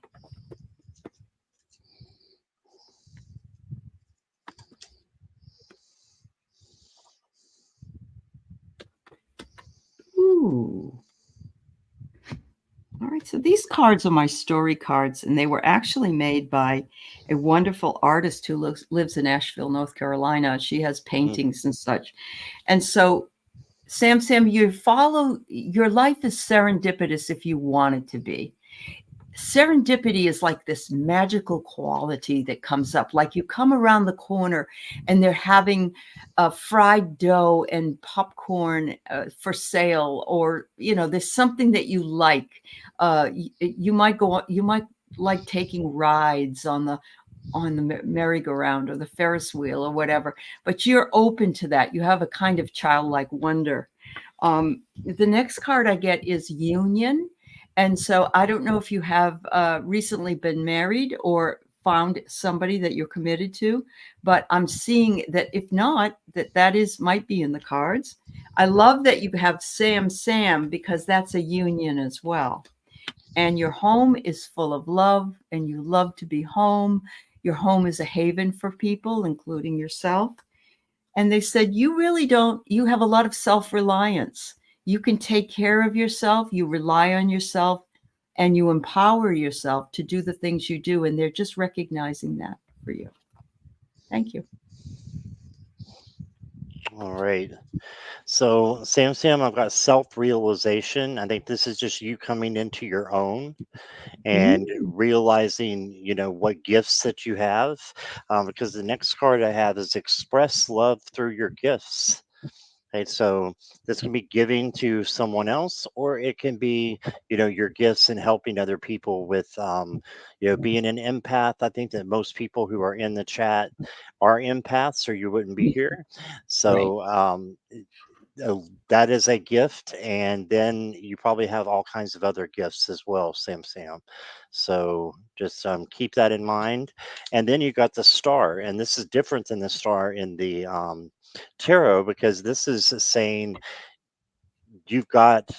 Ooh. All right, so these cards are my story cards, and they were actually made by a wonderful artist who lives in Asheville, North Carolina. She has paintings and such. And so, Sam, your life is serendipitous if you want it to be. Serendipity is like this magical quality that comes up. Like you come around the corner and they're having fried dough and popcorn for sale, or there's something that you like. You might like taking rides on the merry-go-round or the Ferris wheel or whatever, but you're open to that. You have a kind of childlike wonder. The next card I get is union. And so I don't know if you have recently been married or found somebody that you're committed to, but I'm seeing that if not, that is might be in the cards. I love that you have Sam because that's a union as well. And your home is full of love and you love to be home. Your home is a haven for people, including yourself. And they said, you really don't, you have a lot of self-reliance. You can take care of yourself, you rely on yourself, and you empower yourself to do the things you do. And they're just recognizing that for you. Thank you. All right. So, Sam, I've got self-realization. I think this is just you coming into your own and Mm, realizing, what gifts that you have. Because the next card I have is express love through your gifts. Okay, so this can be giving to someone else, or it can be, your gifts and helping other people with, being an empath. I think that most people who are in the chat are empaths, or you wouldn't be yeah, here. right. So that is a gift, and then you probably have all kinds of other gifts as well, Sam. So just keep that in mind. And then you got the star, and this is different than the star in the tarot, because this is saying you've got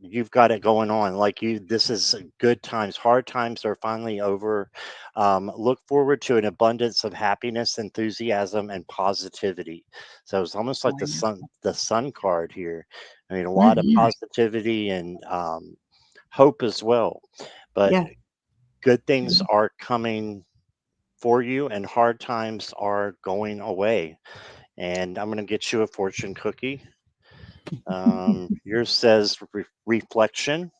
you've got it going on, like this is good times, hard times are finally over. Look forward to an abundance of happiness, enthusiasm, and positivity. So it's almost like the sun card here. I mean, a lot of Mhm. positivity and hope as well, but Yeah. good things are coming for you and hard times are going away. And I'm going to get you a fortune cookie. Yours says reflection.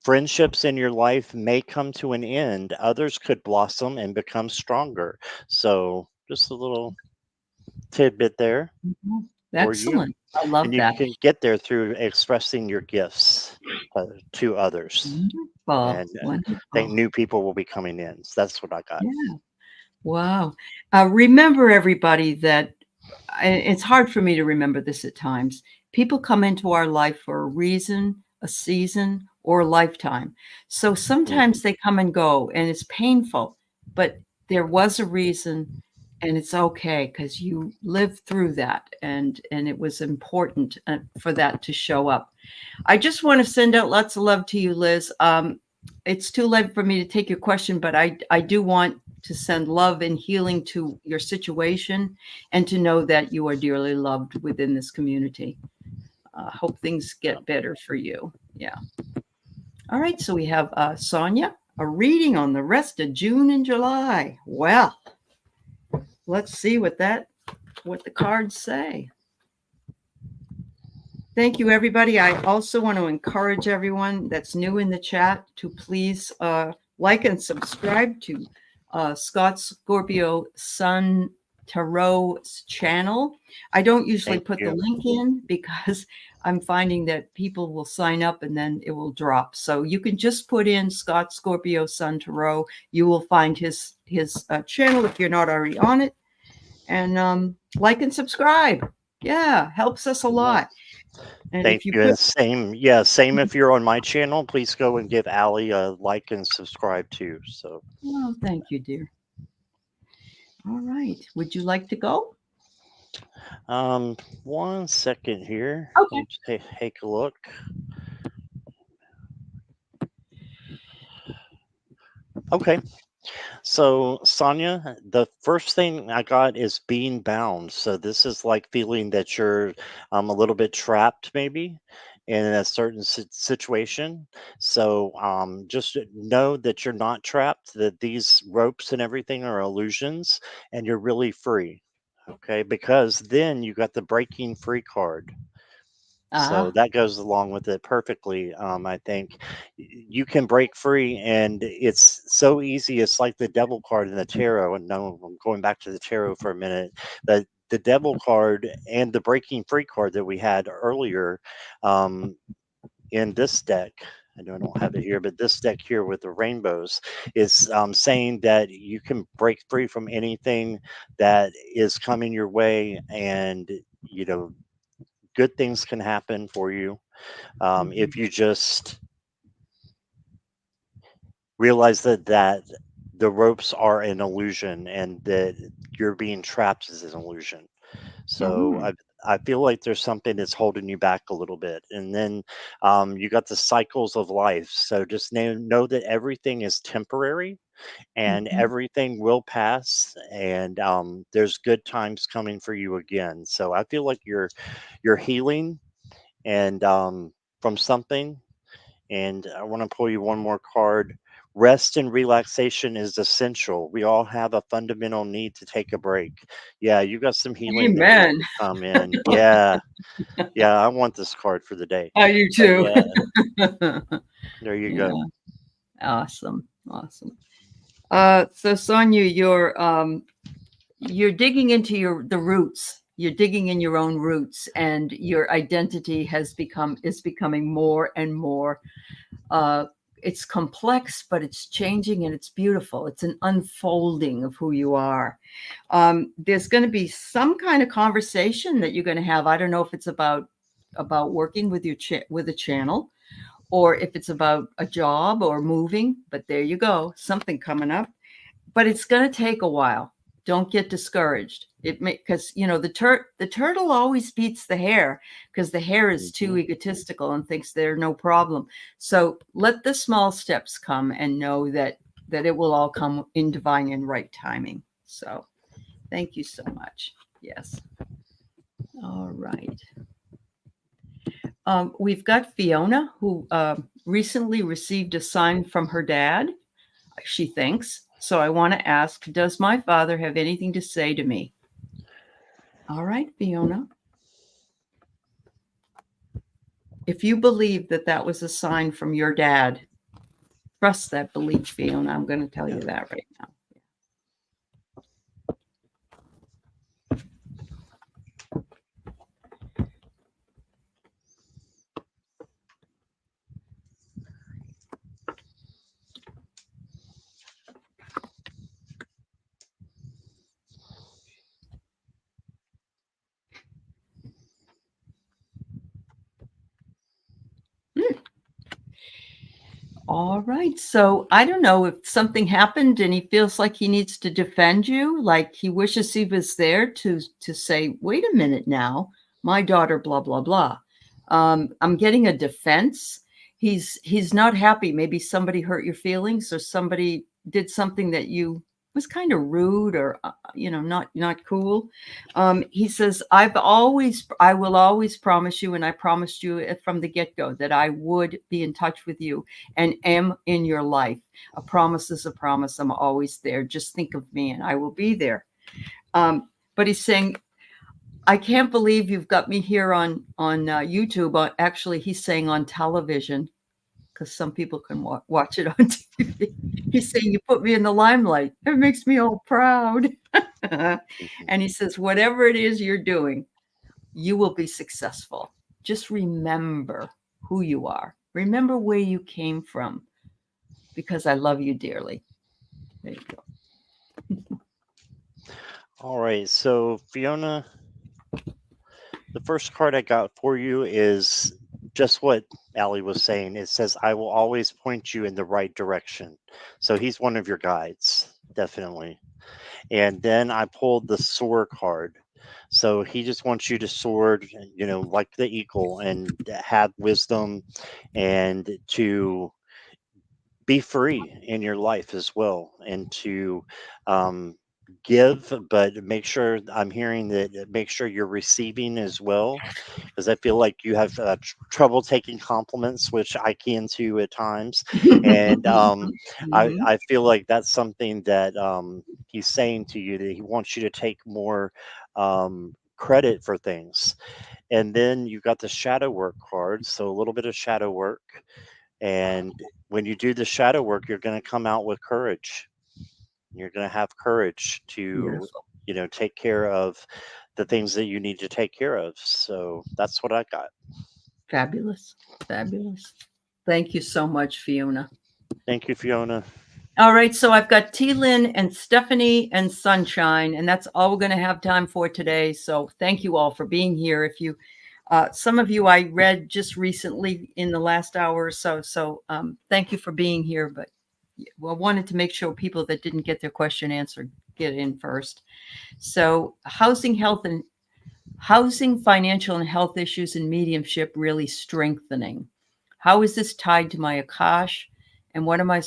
Friendships in your life may come to an end. Others could blossom and become stronger. So, just a little tidbit there Mhm. for you. Excellent. I And love you that. can get there through expressing your gifts to others. Wonderful. And I think Wonderful. new people will be coming in. So, that's what I got. Yeah. Wow. Remember, everybody, that it's hard for me to remember this at times. People come into our life for a reason, a season, or a lifetime. So Mhm. sometimes they come and go, and it's painful, but there was a reason, and it's okay because you lived through that, and it was important for that to show up. I just want to send out lots of love to you, Liz. It's too late for me to take your question, but I do want to send love and healing to your situation and to know that you are dearly loved within this community. Hope things get better for you. Yeah. All right. So we have Sonia, a reading on the rest of June and July. Well, let's see what the cards say. Thank you, everybody. I also want to encourage everyone that's new in the chat to please like and subscribe to Scott Scorpio Sun Tarot's channel. I don't usually Thank put the you. link in because I'm finding that people will sign up and then it will drop. So you can just put in Scott Scorpio Sun Tarot. You will find his channel if you're not already on it. And like and subscribe. Yeah, helps us a Yeah. lot. And Thank if you you. put, And same if you're on my channel, please go and give Allie a like and subscribe too. So, oh, thank you, dear. All right. Would you like to go? um, 1 second here. Let Okay. me take a look. Okay. So, Sonia, the first thing I got is being bound. So this is like feeling that you're a little bit trapped, maybe in a certain situation. So just know that you're not trapped. That these ropes and everything are illusions, and you're really free. Okay, because then you got the breaking free card. So Ah, that goes along with it perfectly. I think you can break free, and it's so easy. It's like the devil card in the tarot. And no, I'm going back to the tarot for a minute. But the devil card and the breaking free card that we had earlier um, in this deck. I know I don't have it here, but this deck here with the rainbows is saying that you can break free from anything that is coming your way, and you know, good things can happen for you if you just realize that the ropes are an illusion and that you're being trapped is an illusion. So Mm, I feel like there's something that's holding you back a little bit. And then you got the cycles of life. So just know that everything is temporary and mhm. everything will pass. And there's good times coming for you again. So I feel like you're healing and from something. And I want to pull you one more card. Rest and relaxation is essential. We all have a fundamental need to take a break. Yeah, you got some healing that needs Amen. to come in. Yeah, yeah, I want this card for the day. I do But too. yeah, there you Yeah, go. awesome, awesome. So Sonia, you're digging into the roots. You're digging in your own roots, and your identity is becoming more and more. Uh, it's complex, but it's changing, and it's beautiful. It's an unfolding of who you are. There's going to be some kind of conversation that you're going to have. I don't know if it's about working with with a channel, or if it's about a job or moving. But there you go, something coming up. But it's going to take a while. Don't get discouraged. It may, because the turtle always beats the hare, because the hare is too Mhm. egotistical and thinks they're no problem. So let the small steps come, and know that it will all come in divine and right timing. So thank you so much. Yes. All right. We've got Fiona, who recently received a sign from her dad, she thinks. So I want to ask, does my father have anything to say to me? All right, Fiona. If you believe that that was a sign from your dad, trust that belief, Fiona. I'm going to tell Yeah. you that right now. All right. So I don't know if something happened and he feels like he needs to defend you, like he wishes he was there to say, wait a minute now, my daughter, blah, blah, blah. I'm getting a defense. He's not happy. Maybe somebody hurt your feelings, or somebody did something that you was kind of rude, or not cool. He says, I will always promise you, and I promised you from the get-go that I would be in touch with you and am in your life. A promise is a promise. I'm always there. Just think of me and I will be there. But he's saying, I can't believe you've got me here on YouTube. Actually, he's saying on television, because some people can watch it on TV. He's saying, you put me in the limelight. It makes me all proud. Mhm. And he says, whatever it is you're doing, you will be successful. Just remember who you are. Remember where you came from, because I love you dearly. There you go. All right. So, Fiona, the first card I got for you is just what Allie was saying. It says, I will always point you in the right direction. So, he's one of your guides, definitely. And then I pulled the soar card. So he just wants you to soar, like the eagle, and have wisdom, and to be free in your life as well, and to um, give, but make sure, I'm hearing that, make sure you're receiving as well, because I feel like you have trouble taking compliments, which I can too at times. And Mhm. I feel like that's something that he's saying to you, that he wants you to take more credit for things. And then you got the shadow work card, so a little bit of shadow work. And when you do the shadow work, you're going to come out with courage. You're going to have courage to, Beautiful. take care of the things that you need to take care of. So that's what I got. Fabulous. Fabulous. Thank you so much, Fiona. Thank you, Fiona. All right, so I've got T-Lynn and Stephanie and Sunshine, and that's all we're going to have time for today. So thank you all for being here. If you, some of you I read just recently in the last hour or so, so thank you for being here. But I wanted to make sure people that didn't get their question answered get in first. So housing, financial, and health issues and mediumship really strengthening. How is this tied to my Akash? And what am I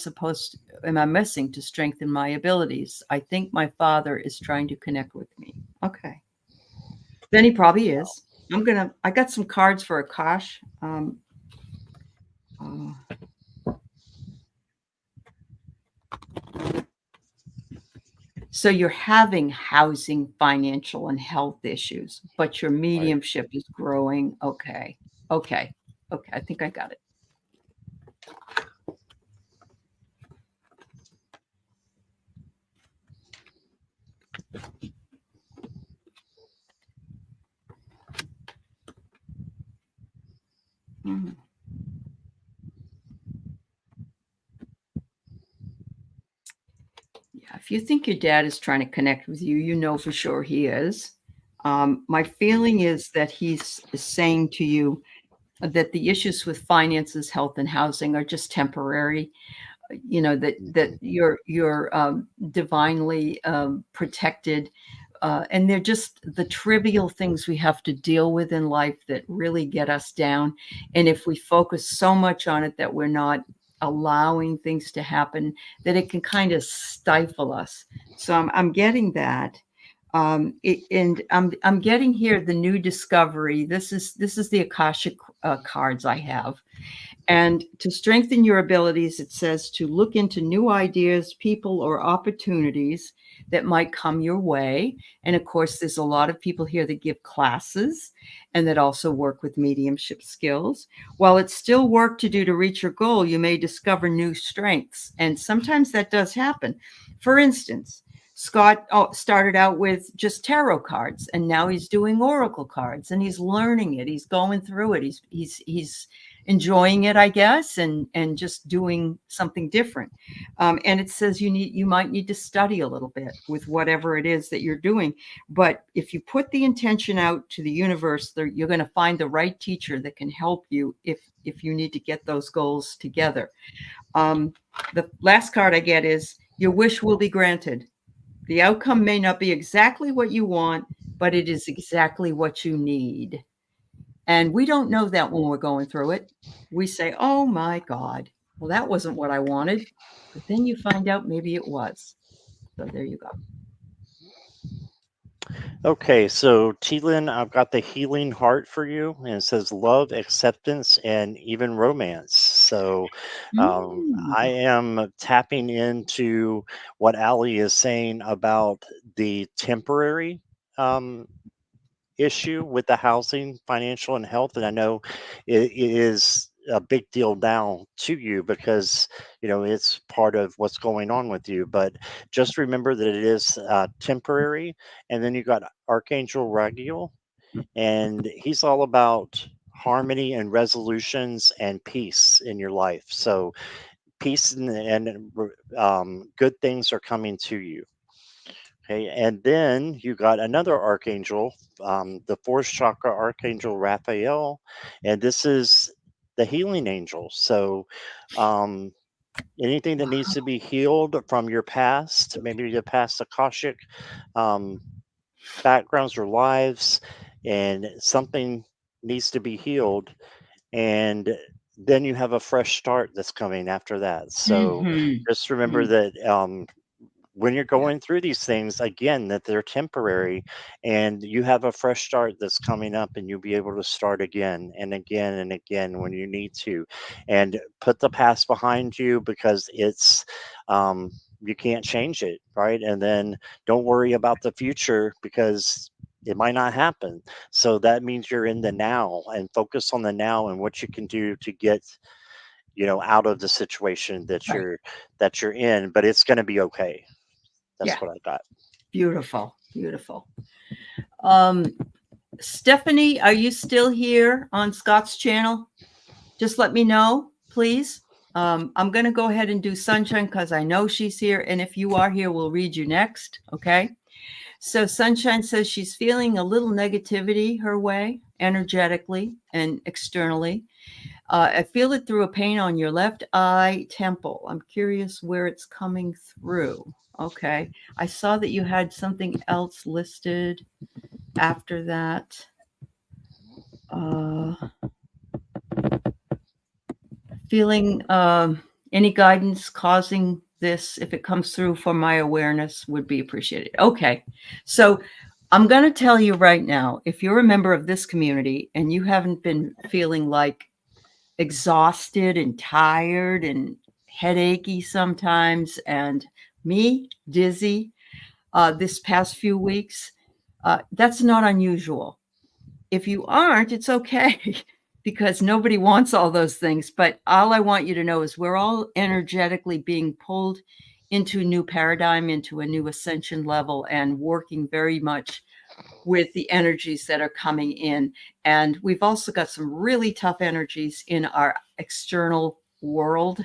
missing to strengthen my abilities? I think my father is trying to connect with me. Okay. Then he probably is. I got some cards for Akash. So you're having housing, financial, and health issues, but your mediumship is growing. Okay. I think I got it. Mm. Yeah, if you think your dad is trying to connect with you, you know for sure he is. My feeling is that he's saying to you that the issues with finances, health, and housing are just temporary. You know that you're divinely protected, and they're just the trivial things we have to deal with in life that really get us down. And if we focus so much on it that we're not allowing things to happen, that it can kind of stifle us. So I'm getting that. And I'm getting here the new discovery. This is the Akashic cards I have. And to strengthen your abilities, it says to look into new ideas, people, or opportunities that might come your way. And of course, there's a lot of people here that give classes and that also work with mediumship skills. While it's still work to do to reach your goal, you may discover new strengths. And sometimes that does happen. For instance, Scott started out with just tarot cards, and now he's doing oracle cards, and he's learning it. He's going through it. He's enjoying it, I guess, and just doing something different. And it says you might need to study a little bit with whatever it is that you're doing. But if you put the intention out to the universe, you're going to find the right teacher that can help you if you need to get those goals together. The last card I get is your wish will be granted. The outcome may not be exactly what you want, but it is exactly what you need. And we don't know that when we're going through it. We say, oh my God, well, that wasn't what I wanted. But then you find out maybe it was. So there you go. Okay, so T-Lynn, I've got the healing heart for you, and it says love, acceptance, and even romance. So I am tapping into what Aley is saying about the temporary issue with the housing, financial, and health. And I know it is a big deal now to you because it's part of what's going on with you. But just remember that it is temporary. And then you got Archangel Raguel, and he's all about harmony and resolutions and peace in your life. So peace and good things are coming to you. Okay, and then you got another archangel, the fourth chakra archangel Raphael, and this is the healing angel. So, anything that needs to be healed from your past, maybe your past Akashic um, backgrounds or lives, and something needs to be healed, and then you have a fresh start that's coming after that. So, just remember that when you're going through these things again, that they're temporary, and you have a fresh start that's coming up, and you'll be able to start again and again and again when you need to, and put the past behind you because it's you can't change it, right? And then don't worry about the future because it might not happen. So that means you're in the now, and focus on the now and what you can do to get out of the situation that you're in. But it's going to be okay. That's what I got. Beautiful. Stephanie, are you still here on Scott's channel? Just let me know. please. I'm going to go ahead and do Sunshine because I know she's here. And if you are here, we'll read you next. Okay. So Sunshine says she's feeling a little negativity her way, energetically and externally. I feel it through a pain on your left eye temple. I'm curious where it's coming through. Okay. I saw that you had something else listed after that. Feeling any guidance causing this, if it comes through for my awareness, would be appreciated. Okay. So I'm going to tell you right now, if you're a member of this community and you haven't been feeling like exhausted and tired and headachy sometimes, and me dizzy this past few weeks, that's not unusual. If you aren't, it's okay because nobody wants all those things. But all I want you to know is we're all energetically being pulled into a new paradigm, into a new ascension level, and working very much with the energies that are coming in. And we've also got some really tough energies in our external world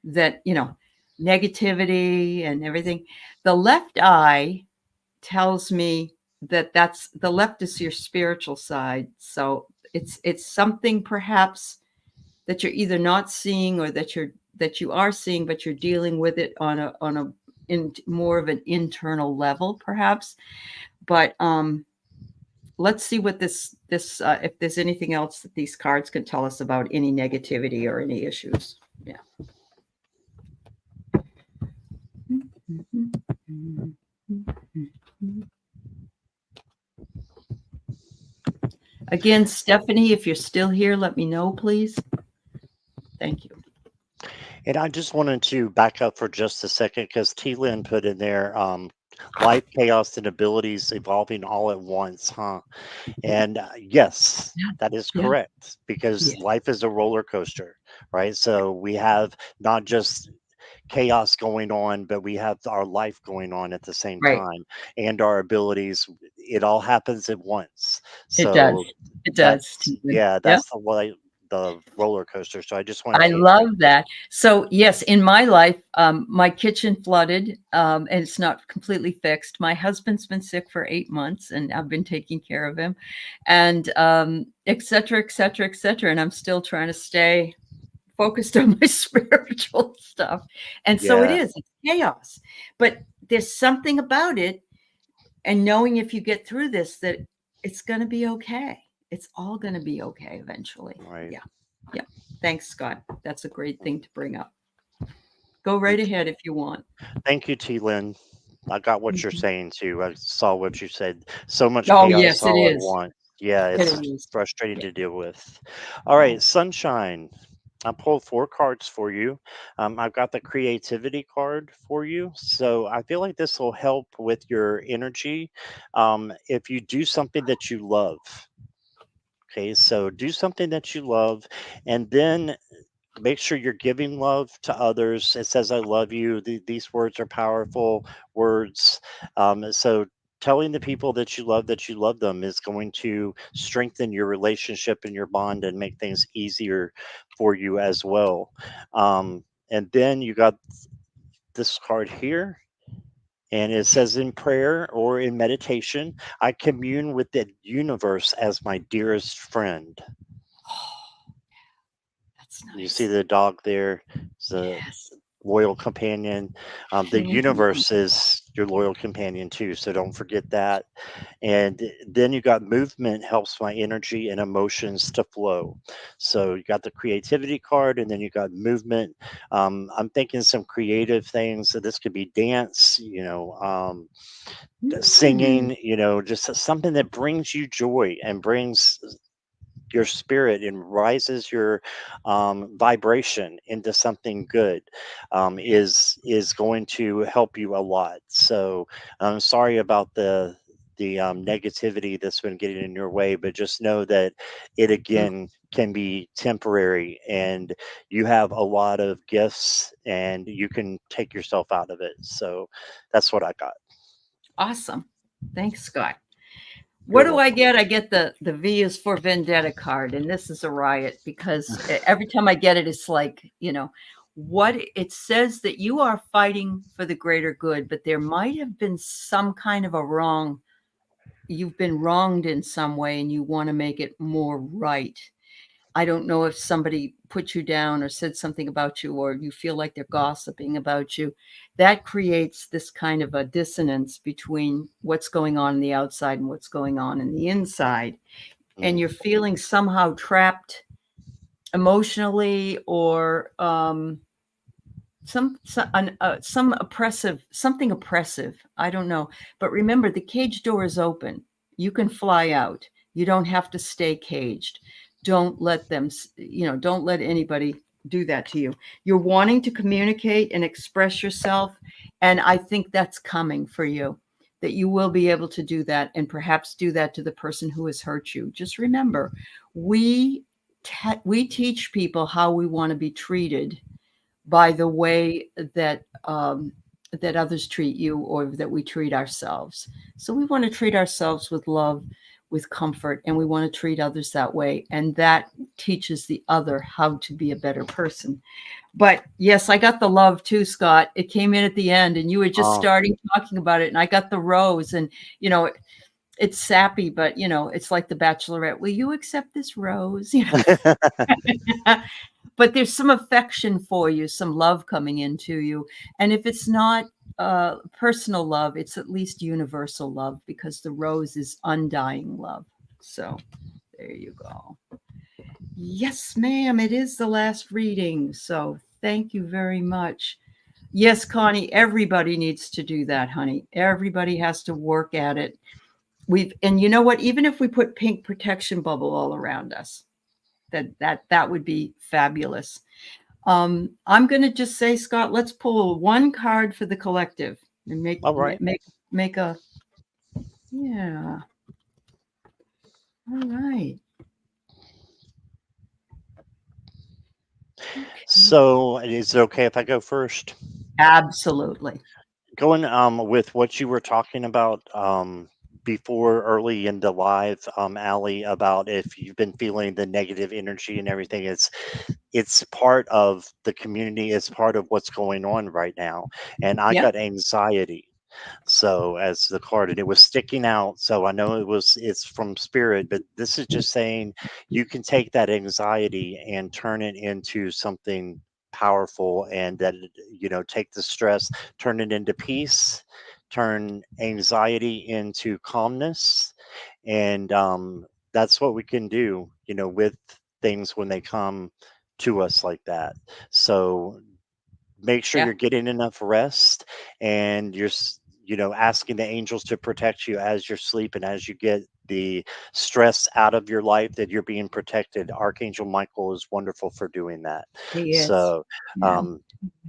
that, you know, negativity and everything. The left eye tells me that that's the left is your spiritual side. So it's something perhaps that you're either not seeing or that you are seeing, but you're dealing with it on a in more of an internal level, perhaps. But let's see what this if there's anything else that these cards can tell us about any negativity or any issues. Yeah. Again, Stephanie, if you're still here, let me know, please. Thank you. And I just wanted to back up for just a second because T Lynn put in there life, chaos, and abilities evolving all at once, huh? And yes, Yeah. that is Yeah. correct because Yeah. life is a roller coaster, right? So we have not just chaos going on, but we have our life going on at the same Right. time and our abilities. It all happens at once. It does. So It does, that's, Stephen. yeah, Yeah. that's the roller coaster. So I just wanted I to include love that. So yes, in my life, my kitchen flooded, and it's not completely fixed. My husband's been sick for 8 months, and I've been taking care of him, and et cetera, et cetera, et cetera. And I'm still trying to stay focused on my spiritual stuff. And so yeah. it's chaos, but there's something about it. And knowing if you get through this, that it's going to be okay. It's all going to be okay eventually. Right. Yeah. Yeah. Thanks, Scott. That's a great thing to bring up. Go right ahead if you want. Thank you, T Lynn. I got what you're Mhm. saying too. I saw what you said. So much Oh, chaos yes, it all at is. once. Yeah, It it's is. frustrating Yeah. to deal with. All right, Sunshine. I pulled 4 cards for you. I've got the creativity card for you. So I feel like this will help with your energy. If you do something that you love, okay, so do something that you love, and then make sure you're giving love to others. It says, I love you. These words are powerful words. So telling the people that you love them is going to strengthen your relationship and your bond and make things easier for you as well. And then you got this card here. And it says, in prayer or in meditation, I commune with the universe as my dearest friend. That's You see nice. the dog there. It's a Yes. loyal companion. The Mhm. universe is your loyal companion too, so don't forget that. And then you got movement helps my energy and emotions to flow. So you got the creativity card, and then you got movement. I'm thinking some creative things. So this could be dance, Mm. singing, just something that brings you joy and brings your spirit and rises your vibration into something good is going to help you a lot. So I'm sorry about the negativity that's been getting in your way, but just know that it Oh, again can be temporary, and you have a lot of gifts and you can take yourself out of it. So that's what I got. awesome. Thanks, Scott. What You're do I welcome. get? I get the V is for Vendetta card, and this is a riot because every time I get it, it's like, what it says that you are fighting for the greater good, but there might have been some kind of a wrong. You've been wronged in some way, and you want to make it more right. I don't know if somebody put you down or said something about you, or you feel like they're gossiping about you. That creates this kind of a dissonance between what's going on in the outside and what's going on in the inside. And you're feeling somehow trapped emotionally, or some oppressive, something oppressive. I don't know. But remember, the cage door is open. You can fly out. You don't have to stay caged. Don't let them, don't let anybody do that to you. You're wanting to communicate and express yourself. And I think that's coming for you, that you will be able to do that, and perhaps do that to the person who has hurt you. Just remember, we teach people how we want to be treated by the way that that others treat you, or that we treat ourselves. So we want to treat ourselves with love, with comfort, and we want to treat others that way. And that teaches the other how to be a better person. But yes, I got the love too, Scott. It came in at the end, and you were just starting talking about it, and I got the rose, and it's sappy, but it's like the Bachelorette. Will you accept this rose? But there's some affection for you, some love coming into you. And if it's not personal love, it's at least universal love, because the rose is undying love. So there you go. Yes, ma'am. It is the last reading. So thank you very much. Yes, Connie, everybody needs to do that, honey. Everybody has to work at it. And you know what? Even if we put pink protection bubble all around us, that would be fabulous. I'm going to just say, Scott, let's pull one card for the collective and make All right. make a, yeah. All right. Okay. So is it okay if I go first? Absolutely. Going with what you were talking about before, early into live, Aley, about if you've been feeling the negative energy and everything, it's part of the community, it's part of what's going on right now. And I Yep. got anxiety, so as the card, and it was sticking out, so I know it's from spirit, but this is just saying you can take that anxiety and turn it into something powerful, and that take the stress, turn it into peace, turn anxiety into calmness. And that's what we can do with things when they come to us like that. So make sure Yeah. you're getting enough rest, and you're asking the angels to protect you as you're sleeping, as you get the stress out of your life, that you're being protected. Archangel Michael is wonderful for doing that. He is. So Yeah.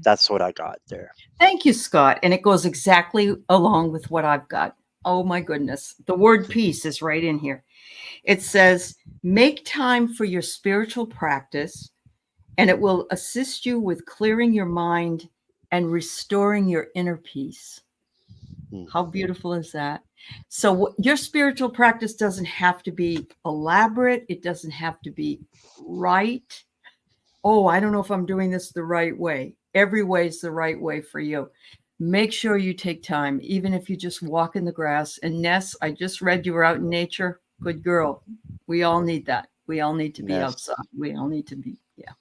that's what I got there. Thank you, Scott. And it goes exactly along with what I've got. Oh my goodness. The word peace is right in here. It says, make time for your spiritual practice, and it will assist you with clearing your mind and restoring your inner peace. How beautiful is that? So your spiritual practice doesn't have to be elaborate. It doesn't have to be right. Oh, I don't know if I'm doing this the right way. Every way is the right way for you. Make sure you take time, even if you just walk in the grass. And Ness, I just read you were out in nature. Good girl. We all need that. We all need to be Yes. outside. We all need to be, yeah.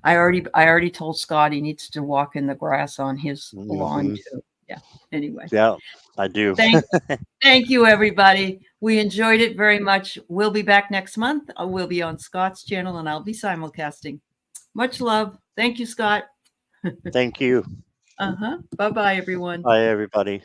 I already told Scott he needs to walk in the grass on his lawn too. Yeah. Anyway. Yeah, I do. Thank you, everybody. We enjoyed it very much. We'll be back next month. We'll be on Scott's channel, and I'll be simulcasting. Much love. Thank you, Scott. Thank you. Bye-bye, everyone. Bye, everybody.